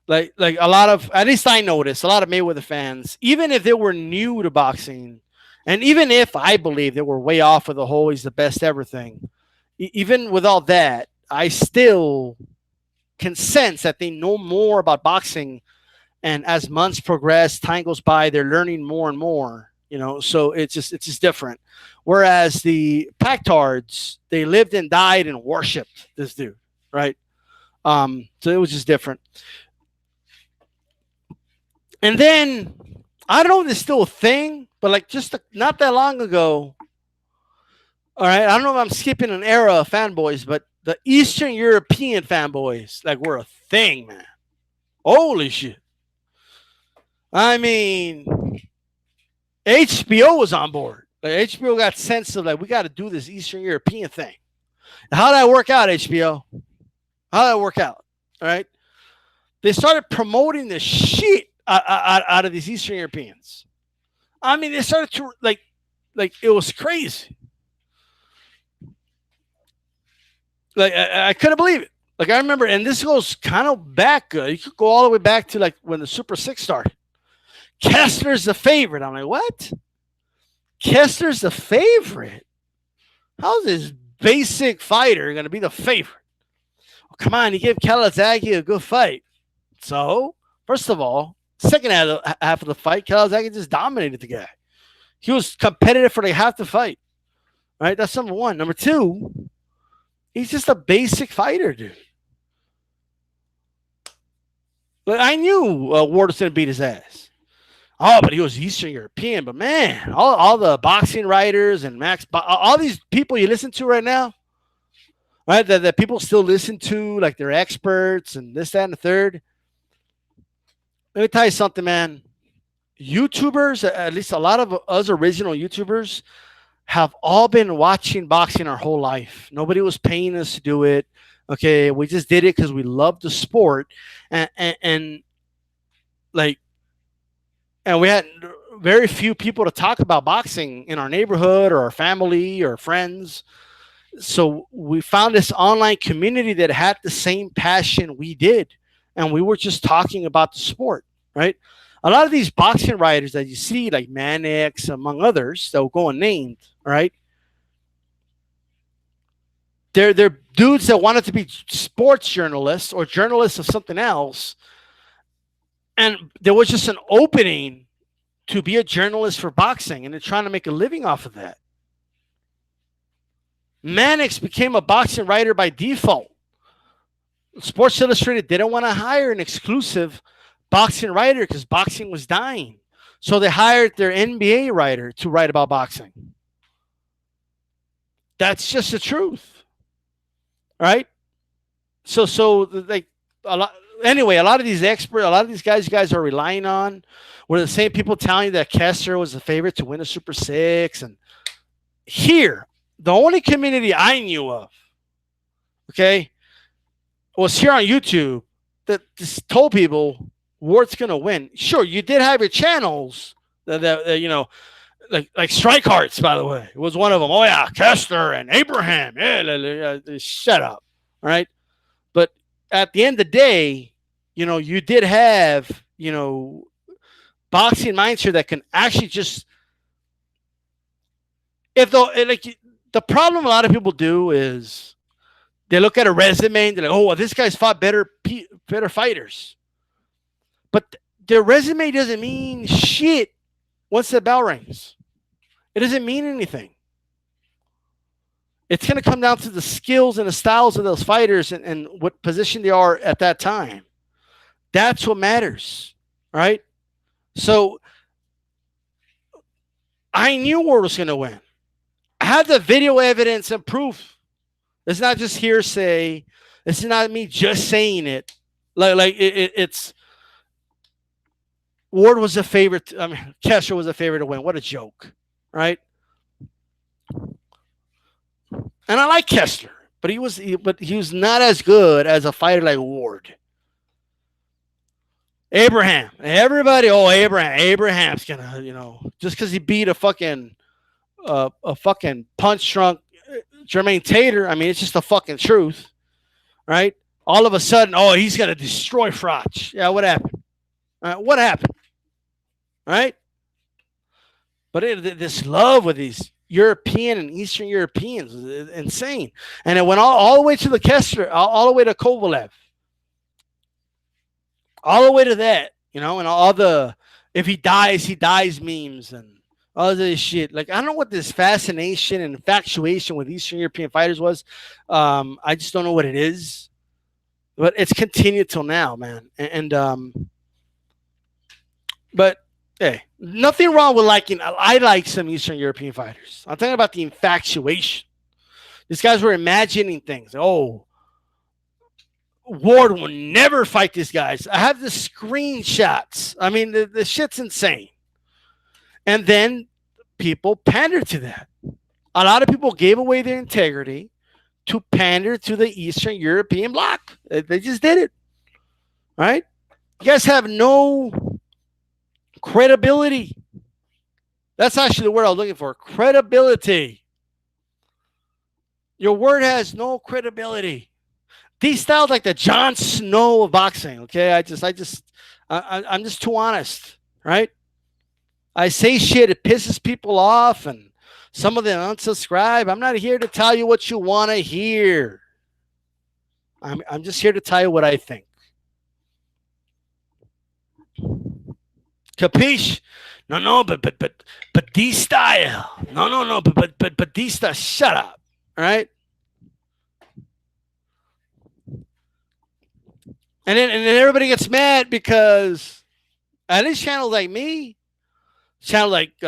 Like a lot of, at least I noticed, a lot of Mayweather fans, even if they were new to boxing, and even if I believe they were way off of the whole he's the best ever thing, even with all that, I still can sense that they know more about boxing. And as months progress, time goes by, they're learning more and more. So it's just different. Whereas the Pactards, they lived and died and worshipped this dude, right? So it was just different. And then I don't know if it's still a thing, but like not that long ago, all right, I don't know if I'm skipping an era of fanboys, but the Eastern European fanboys like were a thing, man. Holy shit! I mean, HBO was on board. Like HBO got sense of like we got to do this Eastern European thing. How did that work out, HBO? How did that work out? All right, they started promoting the shit out of these Eastern Europeans. I mean, they started to like it was crazy. Like I couldn't believe it. Like I remember, and this goes kind of back. You could go all the way back to like when the Super Six started. Kessler's the favorite. I'm like, what? Kessler's the favorite? How's this basic fighter going to be the favorite? Oh, come on, he gave Kalazagi a good fight. So, first of all, second half of the fight, Kalazagi just dominated the guy. He was competitive for like half the fight. Right? That's number one. Number two, he's just a basic fighter, dude. Like, I knew Ward was going to beat his ass. Oh, but he was Eastern European. But man, all the boxing writers and all these people you listen to right now, right? That people still listen to, like they're experts and this, that, and the third. Let me tell you something, man. YouTubers, at least a lot of us original YouTubers, have all been watching boxing our whole life. Nobody was paying us to do it. Okay, we just did it because we love the sport, and like. And we had very few people to talk about boxing in our neighborhood or our family or friends. So we found this online community that had the same passion we did. And we were just talking about the sport, right? A lot of these boxing writers that you see, like Mannix, among others, that will go unnamed, right? They're dudes that wanted to be sports journalists or journalists of something else. And there was just an opening to be a journalist for boxing, and they're trying to make a living off of that. Mannix became a boxing writer by default. Sports Illustrated didn't want to hire an exclusive boxing writer because boxing was dying. So they hired their NBA writer to write about boxing. That's just the truth. Right? So like a lot anyway, a lot of these experts, a lot of these guys you guys are relying on were the same people telling you that Kessler was the favorite to win a Super Six. And here, the only community I knew of, okay, was here on YouTube that just told people Ward's going to win. Sure, you did have your channels that you know, like Strike Hearts, by the way. It was one of them. Oh, yeah, Kessler and Abraham. Yeah, shut up. All right. But at the end of the day, you know, you did have, you know, boxing mindset that can actually just, if though, like, the problem a lot of people do is they look at a resume and they're like, oh, well, this guy's fought better fighters. But their resume doesn't mean shit once the bell rings. It doesn't mean anything. It's going to come down to the skills and the styles of those fighters and what position they are at that time. That's what matters, right? So I knew Ward was going to win. I had the video evidence and proof. It's not just hearsay. It's not me just saying it. It's Ward was a favorite. I mean, Kessler was a favorite to win. What a joke, right? And I like Kessler, but he was not as good as a fighter like Ward. Abraham, everybody, Abraham's gonna, you know, just because he beat a fucking punch drunk Jermaine Tater, I mean, it's just the fucking truth, right? All of a sudden, oh, he's going to destroy Frotch. Yeah, what happened? What happened? Right? But this love with these European and Eastern Europeans is insane. And it went all the way to the Kessler, all the way to Kovalev, all the way to that, and all the if he dies memes and all this shit. Like, I don't know what this fascination and infatuation with Eastern European fighters was. I just don't know what it is. But it's continued till now, man. But hey, nothing wrong with liking. I like some Eastern European fighters. I'm talking about the infatuation. These guys were imagining things. Oh, Ward will never fight these guys. I have the screenshots. I mean, the shit's insane. And then people pandered to that. A lot of people gave away their integrity to pander to the Eastern European bloc. They just did it. Right? You guys have no credibility. That's actually the word I was looking for. Credibility. Your word has no credibility. These styles like the Jon Snow of boxing. Okay, I'm just too honest, right? I say shit, it pisses people off, and some of them unsubscribe. I'm not here to tell you what you want to hear. I'm just here to tell you what I think. Capiche? No, but these style. No, but these style. Shut up, all right? And then everybody gets mad because at least channels like me, channels like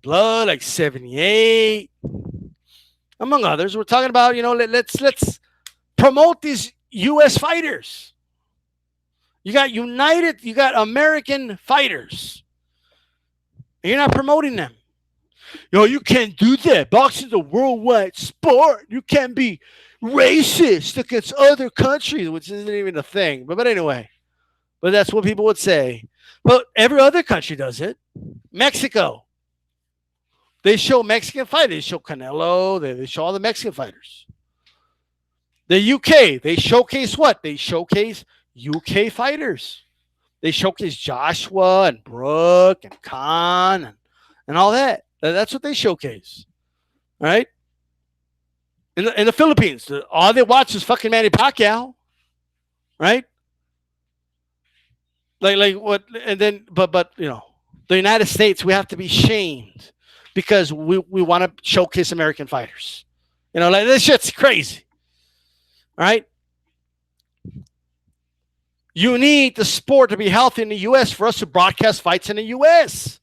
Blood, like 78, among others, we're talking about, let's promote these U.S. fighters. You got you got American fighters. And you're not promoting them. You can't do that. Boxing's a worldwide sport. You can't be racist against other countries, which isn't even a thing. But anyway, that's what people would say. But every other country does it. Mexico, they show Mexican fighters. They show Canelo. They show all the Mexican fighters. The UK, they showcase what? They showcase UK fighters. They showcase Joshua and Brooke and Khan and all that. That's what they showcase. Right? In the Philippines, all they watch is fucking Manny Pacquiao, right? Like what? And then, but the United States, we have to be shamed because we want to showcase American fighters. Like this shit's crazy, right? You need the sport to be healthy in the U.S. for us to broadcast fights in the U.S.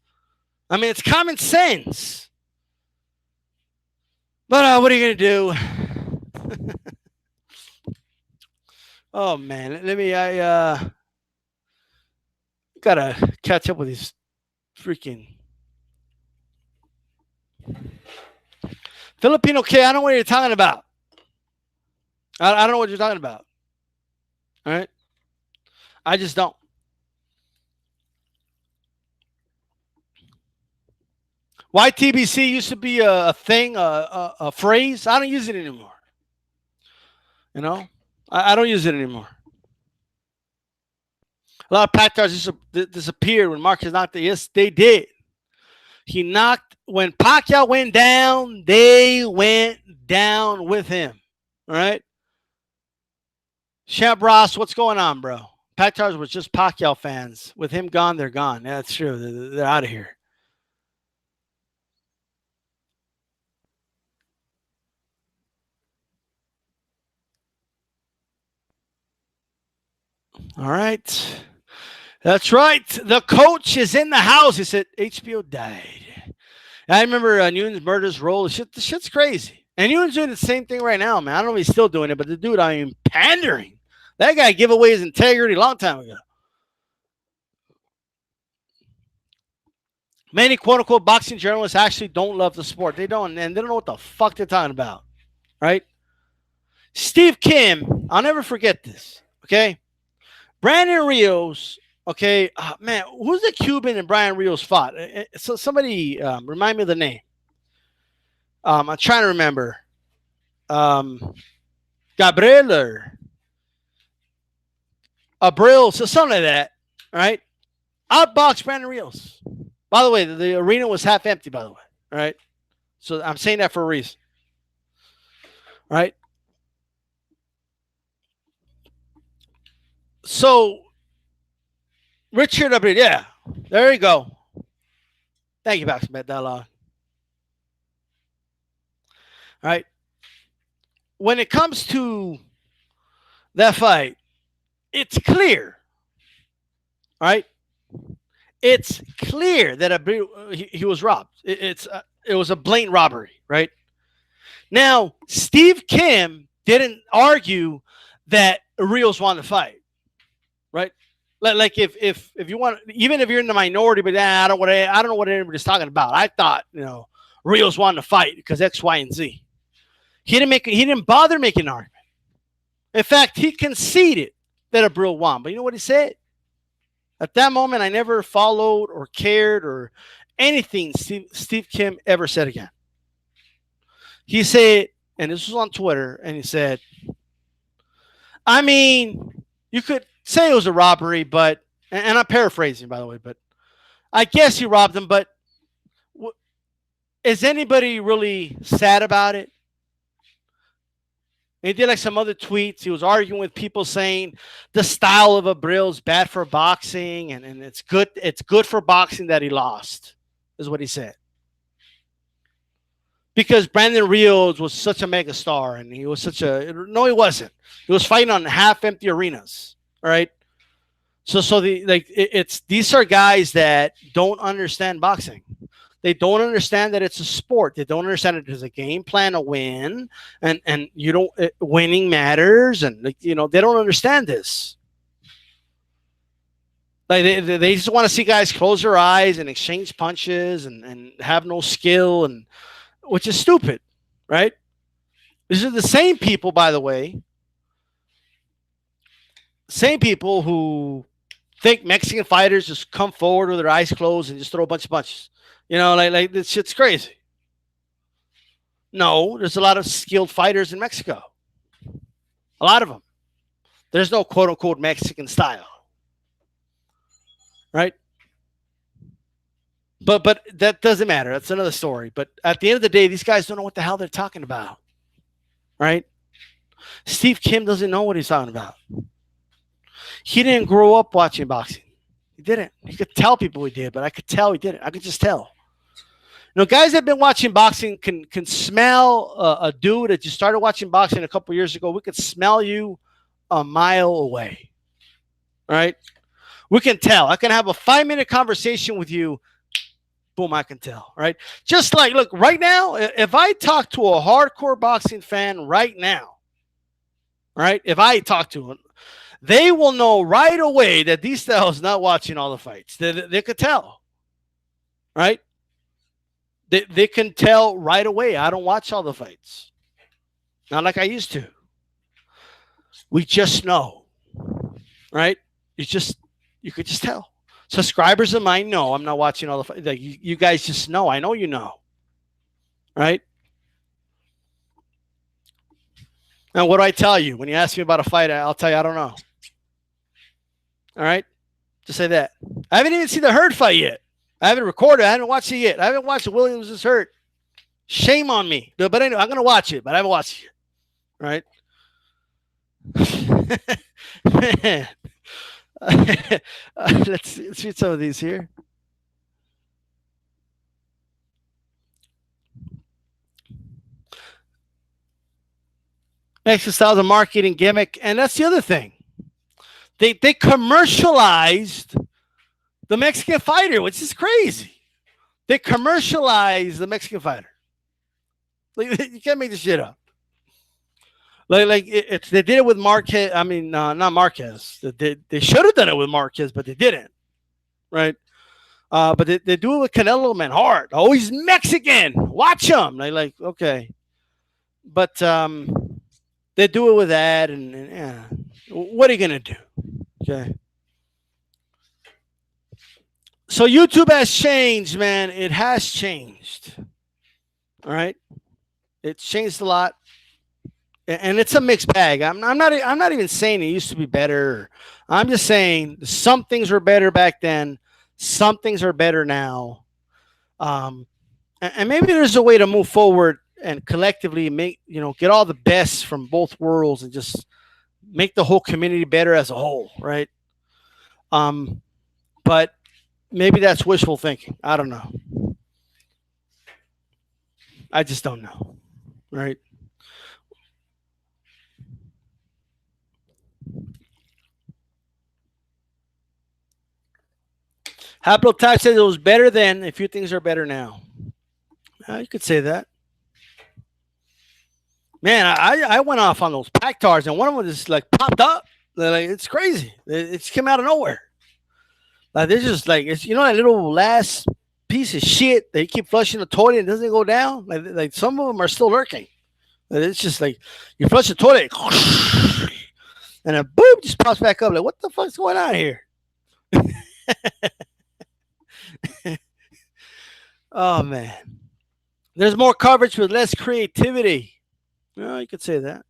I mean, it's common sense. But what are you going to do? Oh, man. I got to catch up with these freaking Filipino kid. I don't know what you're talking about. I don't know what you're talking about. All right? I just don't. YTBC used to be a thing, a phrase. I don't use it anymore. I don't use it anymore. A lot of pack cards disappeared when Marcus knocked it. Yes, they did. When Pacquiao went down, they went down with him. All right? Champ Ross, what's going on, bro? Pack cards was just Pacquiao fans. With him gone, they're gone. Yeah, that's true. They're out of here. All right. That's right. The coach is in the house. He said HBO died. I remember Newton's murder's role. The shit's crazy. And Newton's doing the same thing right now, man. I don't know if he's still doing it, but the dude, I mean, pandering. That guy gave away his integrity a long time ago. Many quote-unquote boxing journalists actually don't love the sport. They don't, and they don't know what the fuck they're talking about, right? Steve Kim, I'll never forget this, okay? Brandon Rios, okay, man, who's the Cuban and Brian Rios fought? So somebody remind me of the name. I'm trying to remember. Gabriel or Abril, so something like that, right? Outbox Brandon Rios. By the way, the arena was half empty, by the way, right? So I'm saying that for a reason, right? So Richard Abril, yeah, there you go. Thank you, Boxing Bet Dialogue. All right. When it comes to that fight, it's clear, right? It's clear that he was robbed. It was a blatant robbery, right? Now, Steve Kim didn't argue that Rios won the fight, right? Like if you want, even if you're in the minority, but I don't know what anybody's talking about. I thought Rios won the fight because X, Y, and Z. He didn't bother making an argument. In fact, he conceded that Abril won. But you know what he said? At that moment, I never followed or cared or anything Steve Kim ever said again. He said, and this was on Twitter, and he said, I mean, you could say it was a robbery, but, and I'm paraphrasing, by the way, but I guess he robbed him, but is anybody really sad about it? And he did like some other tweets. He was arguing with people saying the style of Abril is bad for boxing, and it's good for boxing that he lost, is what he said. Because Brandon Rios was such a mega star, and he was such a no, he wasn't. He was fighting on half empty arenas. All right. So it's these are guys that don't understand boxing. They don't understand that it's a sport. They don't understand that there's a game plan to win, and you don't winning matters, and they don't understand this. Like they just want to see guys close their eyes and exchange punches and have no skill, and which is stupid, right? These are the same people, by the way, same people who think Mexican fighters just come forward with their eyes closed and just throw a bunch of punches. Like this shit's crazy. No, there's a lot of skilled fighters in Mexico. A lot of them. There's no quote unquote Mexican style. Right? But that doesn't matter. That's another story. But at the end of the day, these guys don't know what the hell they're talking about. Right? Steve Kim doesn't know what he's talking about. He didn't grow up watching boxing. He didn't. He could tell people he did, but I could tell he didn't. I could just tell. Guys that have been watching boxing can smell a dude that just started watching boxing a couple years ago. We could smell you a mile away. Right? We can tell. I can have a 5-minute conversation with you. Boom, I can tell. Right? Just like, look, right now, if I talk to a hardcore boxing fan right now, right? If I talk to them, they will know right away that these styles not watching all the fights. They could tell. Right? They can tell right away. I don't watch all the fights. Not like I used to. We just know. Right? You could just tell. Subscribers of mine know I'm not watching all the fights. Like you guys just know. I know you know. Right? And what do I tell you? When you ask me about a fight, I'll tell you I don't know. All right? Just say that. I haven't even seen the Hurt fight yet. I haven't recorded. I haven't watched it yet. I haven't watched Williams' Hurt. Shame on me. But anyway, I'm going to watch it, but I haven't watched it yet. Right? Man. Let's read some of these here. Mexican styles of marketing gimmick. And that's the other thing. They commercialized the Mexican fighter, which is crazy. They commercialized the Mexican fighter. Like, you can't make this shit up. Like they did it with Marquez. I mean, not Marquez. They should have done it with Marquez, but they didn't. Right? But they do it with Canelo, man, hard. Oh, he's Mexican. Watch him. Like okay. But they do it with that, and yeah. What are you gonna do? Okay. So YouTube has changed, man. It has changed. All right. It's changed a lot. and it's a mixed bag. I'm not even saying it used to be better. I'm just saying some things were better back then. Some things are better now. Um, and maybe there's a way to move forward and collectively make, get all the best from both worlds and just make the whole community better as a whole, right? Um, but maybe that's wishful thinking. I don't know. I just don't know, right? Hablo Type says it was better then. A few things are better now. You could say that. Man, I went off on those Pactars, and one of them just like popped up. Like, it's crazy. It just came out of nowhere. Like they're just like, it's that little last piece of shit that you keep flushing the toilet and it doesn't go down. Like some of them are still lurking. It's just like you flush the toilet and then boom, just pops back up. Like, what the fuck's going on here? Oh man, there's more coverage with less creativity. Well, you could say that.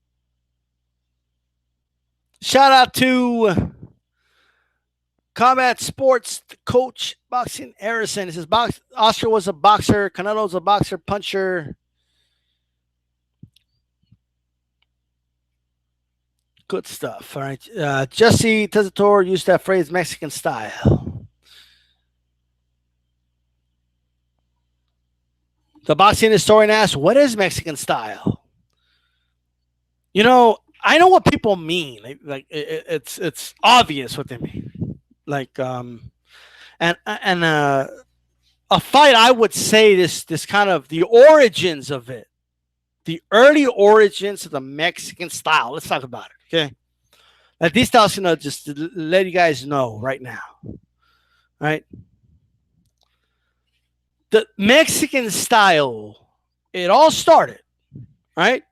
Shout out to Combat Sports Coach Boxing Harrison. It says Oscar was a boxer. Canelo's a boxer puncher. Good stuff. All right. Jesse Tezator used that phrase Mexican style. The boxing historian asks, what is Mexican style? I know what people mean. It's obvious what they mean. And a fight, I would say this kind of the origins of it, the early origins of the Mexican style. Let's talk about it, okay? At least I was gonna just let you guys know right now, right? The Mexican style, it all started, right,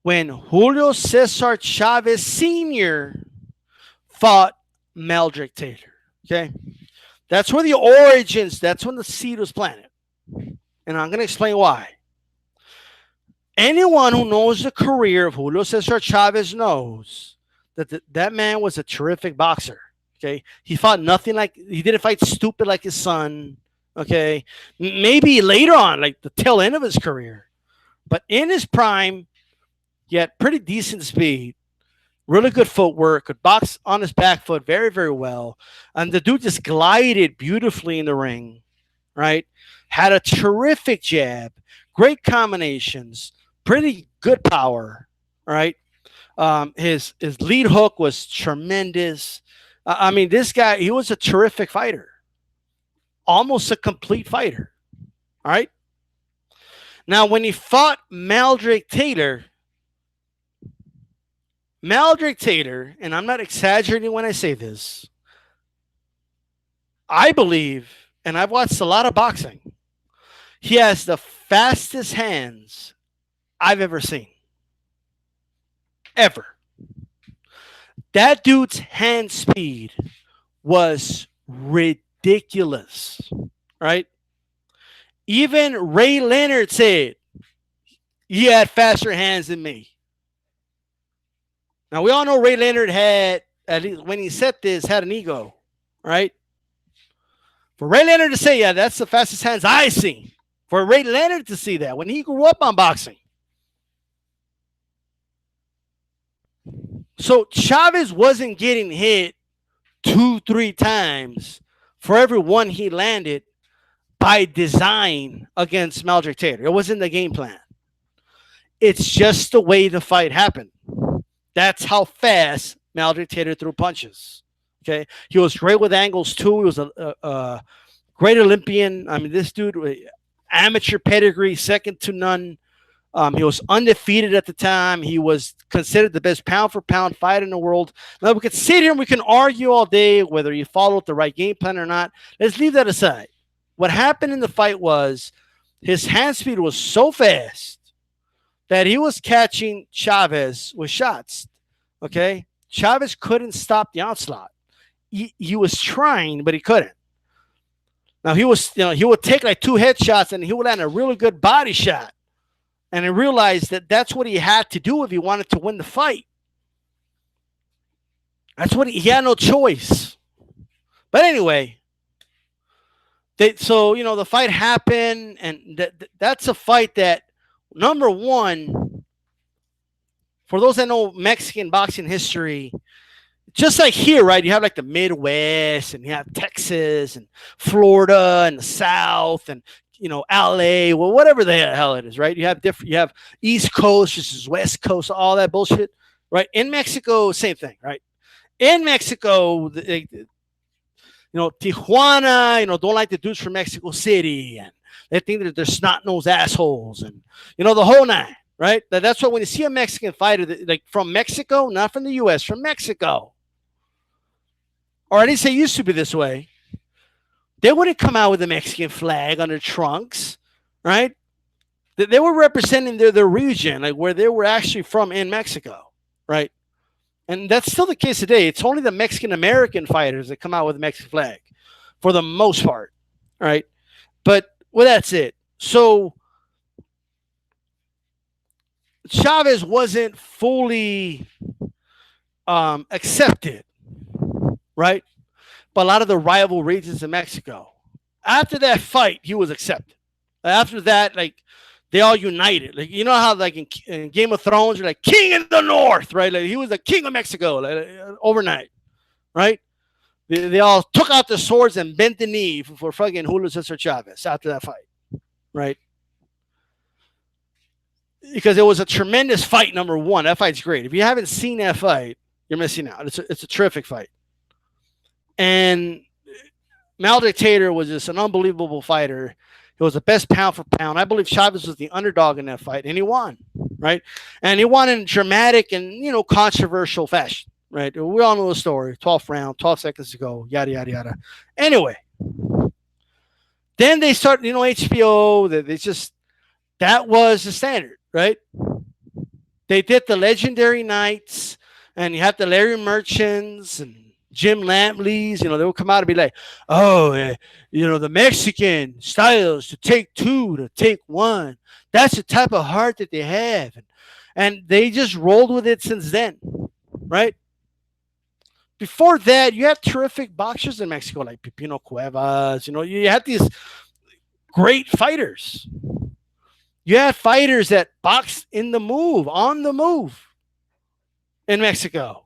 when Julio Cesar Chavez Sr. fought Meldrick Taylor. Okay, that's where the origins. That's when the seed was planted, and I'm going to explain why. Anyone who knows the career of Julio Cesar Chavez knows that that man was a terrific boxer. Okay, he fought nothing like he didn't fight stupid like his son. Okay, maybe later on, like the tail end of his career, but in his prime, he had pretty decent speed, really good footwork, could box on his back foot very, very well, and the dude just glided beautifully in the ring. Right, had a terrific jab, great combinations, pretty good power. Right, his lead hook was tremendous. I mean, this guy, he was a terrific fighter. Almost a complete fighter. All right. Now, when he fought Meldrick Taylor, and I'm not exaggerating when I say this, I believe, and I've watched a lot of boxing, he has the fastest hands I've ever seen. Ever. That dude's hand speed was ridiculous, right? Even Ray Leonard said he had faster hands than me. Now we all know Ray Leonard had, at least when he said this, had an ego, right? For Ray Leonard to say, yeah, that's the fastest hands I've seen. For Ray Leonard to see that when he grew up on boxing. So Chavez wasn't getting hit 2-3 times for every one he landed by design against Meldrick Taylor. It wasn't the game plan. It's just the way the fight happened. That's how fast Meldrick Taylor threw punches. Okay, he was great with angles too. He was a great Olympian. I mean, this dude, amateur pedigree, second to none. He was undefeated at the time. He was considered the best pound for pound fighter in the world. Now we could sit here and we can argue all day whether he followed the right game plan or not. Let's leave that aside. What happened in the fight was his hand speed was so fast that he was catching Chavez with shots. Okay, Chavez couldn't stop the onslaught. He was trying, but he couldn't. Now he would take like 2 headshots and he would land a really good body shot. And I realized that that's what he had to do if he wanted to win the fight. That's what he had no choice. But anyway, so the fight happened, and that's a fight that, number one, for those that know Mexican boxing history, just like here, right? You have like the Midwest, and you have Texas and Florida and the South, and LA, well, whatever the hell it is, right? You have East Coast versus West Coast, all that bullshit, right? In Mexico, same thing, right? In Mexico, Tijuana, don't like the dudes from Mexico City, and they think that they're snot-nosed assholes, and the whole nine, right? That's what, when you see a Mexican fighter like from Mexico, not from the U.S., from Mexico, or at least it used to be this way, they wouldn't come out with a Mexican flag on their trunks, right? They were representing their region, like where they were actually from in Mexico, right? And that's still the case today. It's only the Mexican-American fighters that come out with a Mexican flag for the most part, right? But, well, that's it. So Chavez wasn't fully accepted, right? But a lot of the rival regions in Mexico. After that fight, he was accepted. After that, like, they all united. Like, you know how, like, in Game of Thrones, you're like, King in the North, right? Like, he was the king of Mexico, like, overnight, right? They all took out the swords and bent the knee for fucking Julio Cesar Chavez after that fight, right? Because it was a tremendous fight, number one. That fight's great. If you haven't seen that fight, you're missing out. It's a terrific fight. And Mal Dictator was just an unbelievable fighter. He was the best pound for pound. I believe Chavez was the underdog in that fight, and he won, right? And he won in dramatic and, controversial fashion, right? We all know the story. 12th round, 12 seconds to go, yada, yada, yada. Anyway, then they start, HBO, that was the standard, right? They did the legendary nights, and you have the Larry Merchants and Jim Lampley's, they would come out and be like, oh, the Mexican styles to take two, to take one. That's the type of heart that they have. And they just rolled with it since then, right? Before that, you have terrific boxers in Mexico, like Pipino Cuevas. You had these great fighters. You had fighters that boxed on the move in Mexico.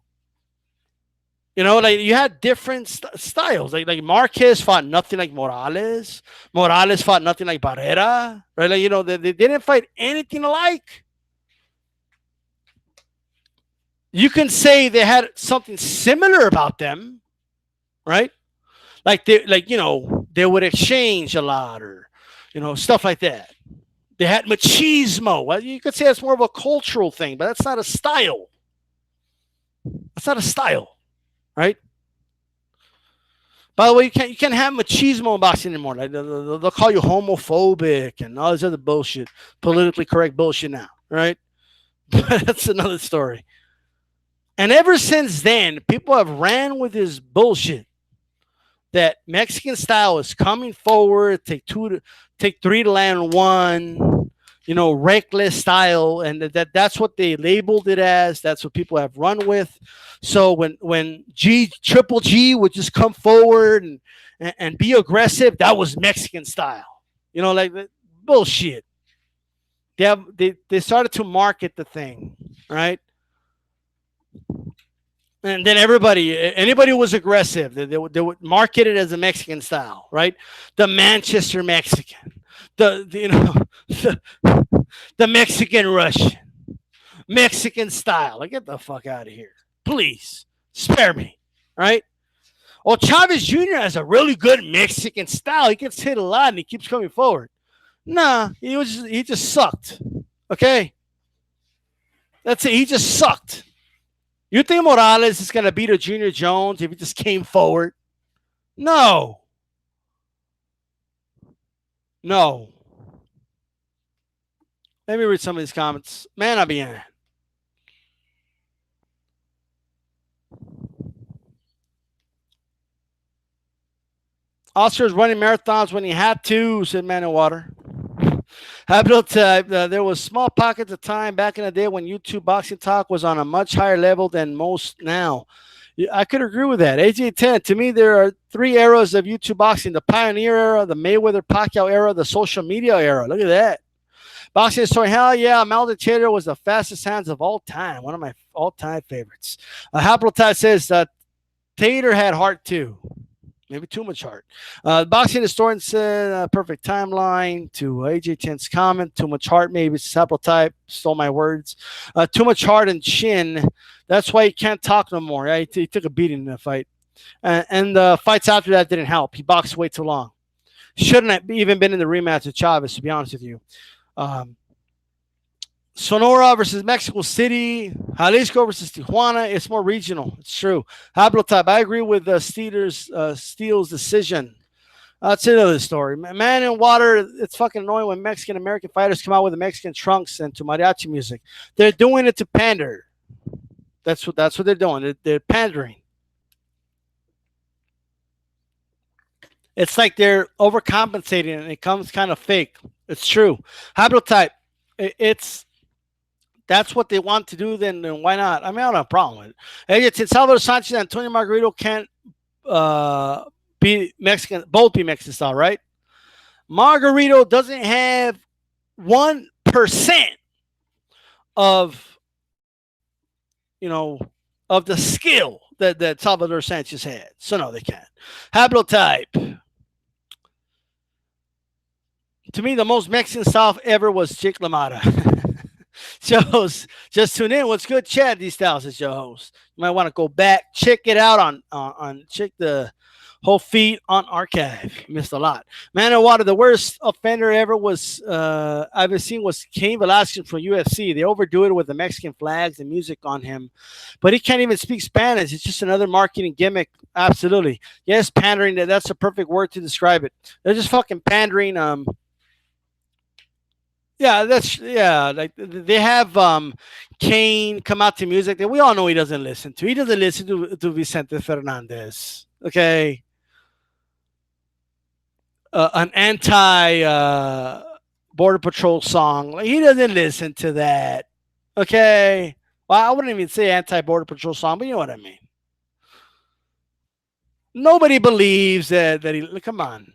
Like, you had different styles. Like Marquez fought nothing like Morales. Morales fought nothing like Barrera. Right? Like, they didn't fight anything alike. You can say they had something similar about them, right? Like they would exchange a lot, or stuff like that. They had machismo. Well, you could say that's more of a cultural thing, but that's not a style. That's not a style. Right? By the way, you can't have machismo in boxing anymore. Like, they'll call you homophobic and all this other bullshit, politically correct bullshit now, right? But that's another story. And ever since then, people have ran with this bullshit that Mexican style is coming forward, take three to land one. Reckless style, and that's what they labeled it as. That's what people have run with. So when Triple G would just come forward and be aggressive, that was Mexican style. Like, bullshit. They started to market the thing, right? And then anybody who was aggressive, they would market it as a Mexican style, right? The Manchester Mexican. The Mexican Russian, Mexican style. Like, get the fuck out of here, please. Spare me, right? Well, Chavez Jr. has a really good Mexican style. He gets hit a lot and he keeps coming forward. Nah, he just sucked. Okay, that's it. He just sucked. You think Morales is gonna beat a Junior Jones if he just came forward? No. Let me read some of these comments. Man, I'll be in. Oscar's running marathons when he had to, said Man in Water. Haplotype. There was small pockets of time back in the day when YouTube boxing talk was on a much higher level than most now. Yeah, I could agree with that. AJ10, to me, there are three eras of YouTube boxing: the pioneer era, the Mayweather Pacquiao era, the social media era. Look at that. Boxing story, hell yeah. Mal Taylor was the fastest hands of all time. One of my all time favorites. Haplotype says Taylor had heart too. Maybe too much heart. Boxing historian said perfect timeline to AJ10's comment. Too much heart, maybe it's sample type. Stole my words. Too much heart and chin. That's why he can't talk no more. Right? He took a beating in the fight. And the fights after that didn't help. He boxed way too long. Shouldn't have even been in the rematch with Chavez, to be honest with you. Um, Sonora versus Mexico City, Jalisco versus Tijuana. It's more regional. It's true. Haplotype. I agree with Steele's decision. That's another story. Man in Water. It's fucking annoying when Mexican American fighters come out with the Mexican trunks and to mariachi music. They're doing it to pander. That's what they're doing. They're pandering. It's like they're overcompensating and it comes kind of fake. It's true. Haplotype. It's that's what they want to do, then why not? I mean, I don't have a problem with it. Hey, Salvador Sanchez and Antonio Margarito can't be Mexican, both be Mexican style, right? Margarito doesn't have 1% of, you know, of the skill that Salvador Sanchez had. So no, they can't. Haplotype. To me, the most Mexican style ever was Chick LaMotta. Shows, just tune in. What's good, Chad? These styles is your host. You might want to go back, check it out on check the whole feed on archive. You missed a lot. Man of Water, the worst offender ever was I've ever seen was Cain Velasquez from UFC. They overdo it with the Mexican flags and music on him, but he can't even speak Spanish. It's just another marketing gimmick. Absolutely, yes, pandering. That's a perfect word to describe it. They're just fucking pandering. Yeah, like they have Kane come out to music that we all know he doesn't listen to. He doesn't listen to Vicente Fernandez. Okay, an anti border patrol song. Like, he doesn't listen to that. Okay, well, I wouldn't even say anti border patrol song, but you know what I mean. Nobody believes that he. Come on,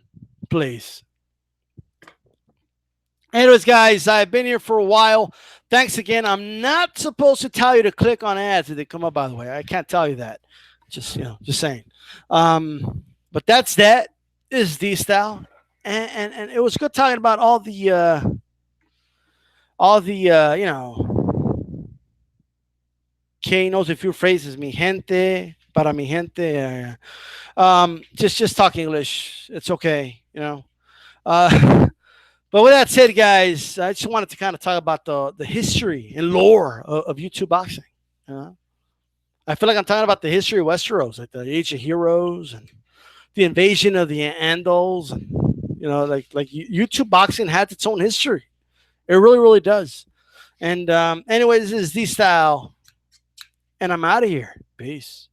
please. Anyways, guys, I've been here for a while. Thanks again. I'm not supposed to tell you to click on ads if they come up, by the way. I can't tell you that. Just, just saying. But that is D style. And it was good talking about all the Kay knows a few phrases. Mi gente, para mi gente. Just talk English. It's okay, But with that said, guys, I just wanted to kind of talk about the history and lore of YouTube boxing. I feel like I'm talking about the history of Westeros, like the Age of Heroes and the invasion of the Andals, and like YouTube boxing has its own history. It really, really does. And anyway, this is Z Style, and I'm out of here. Peace.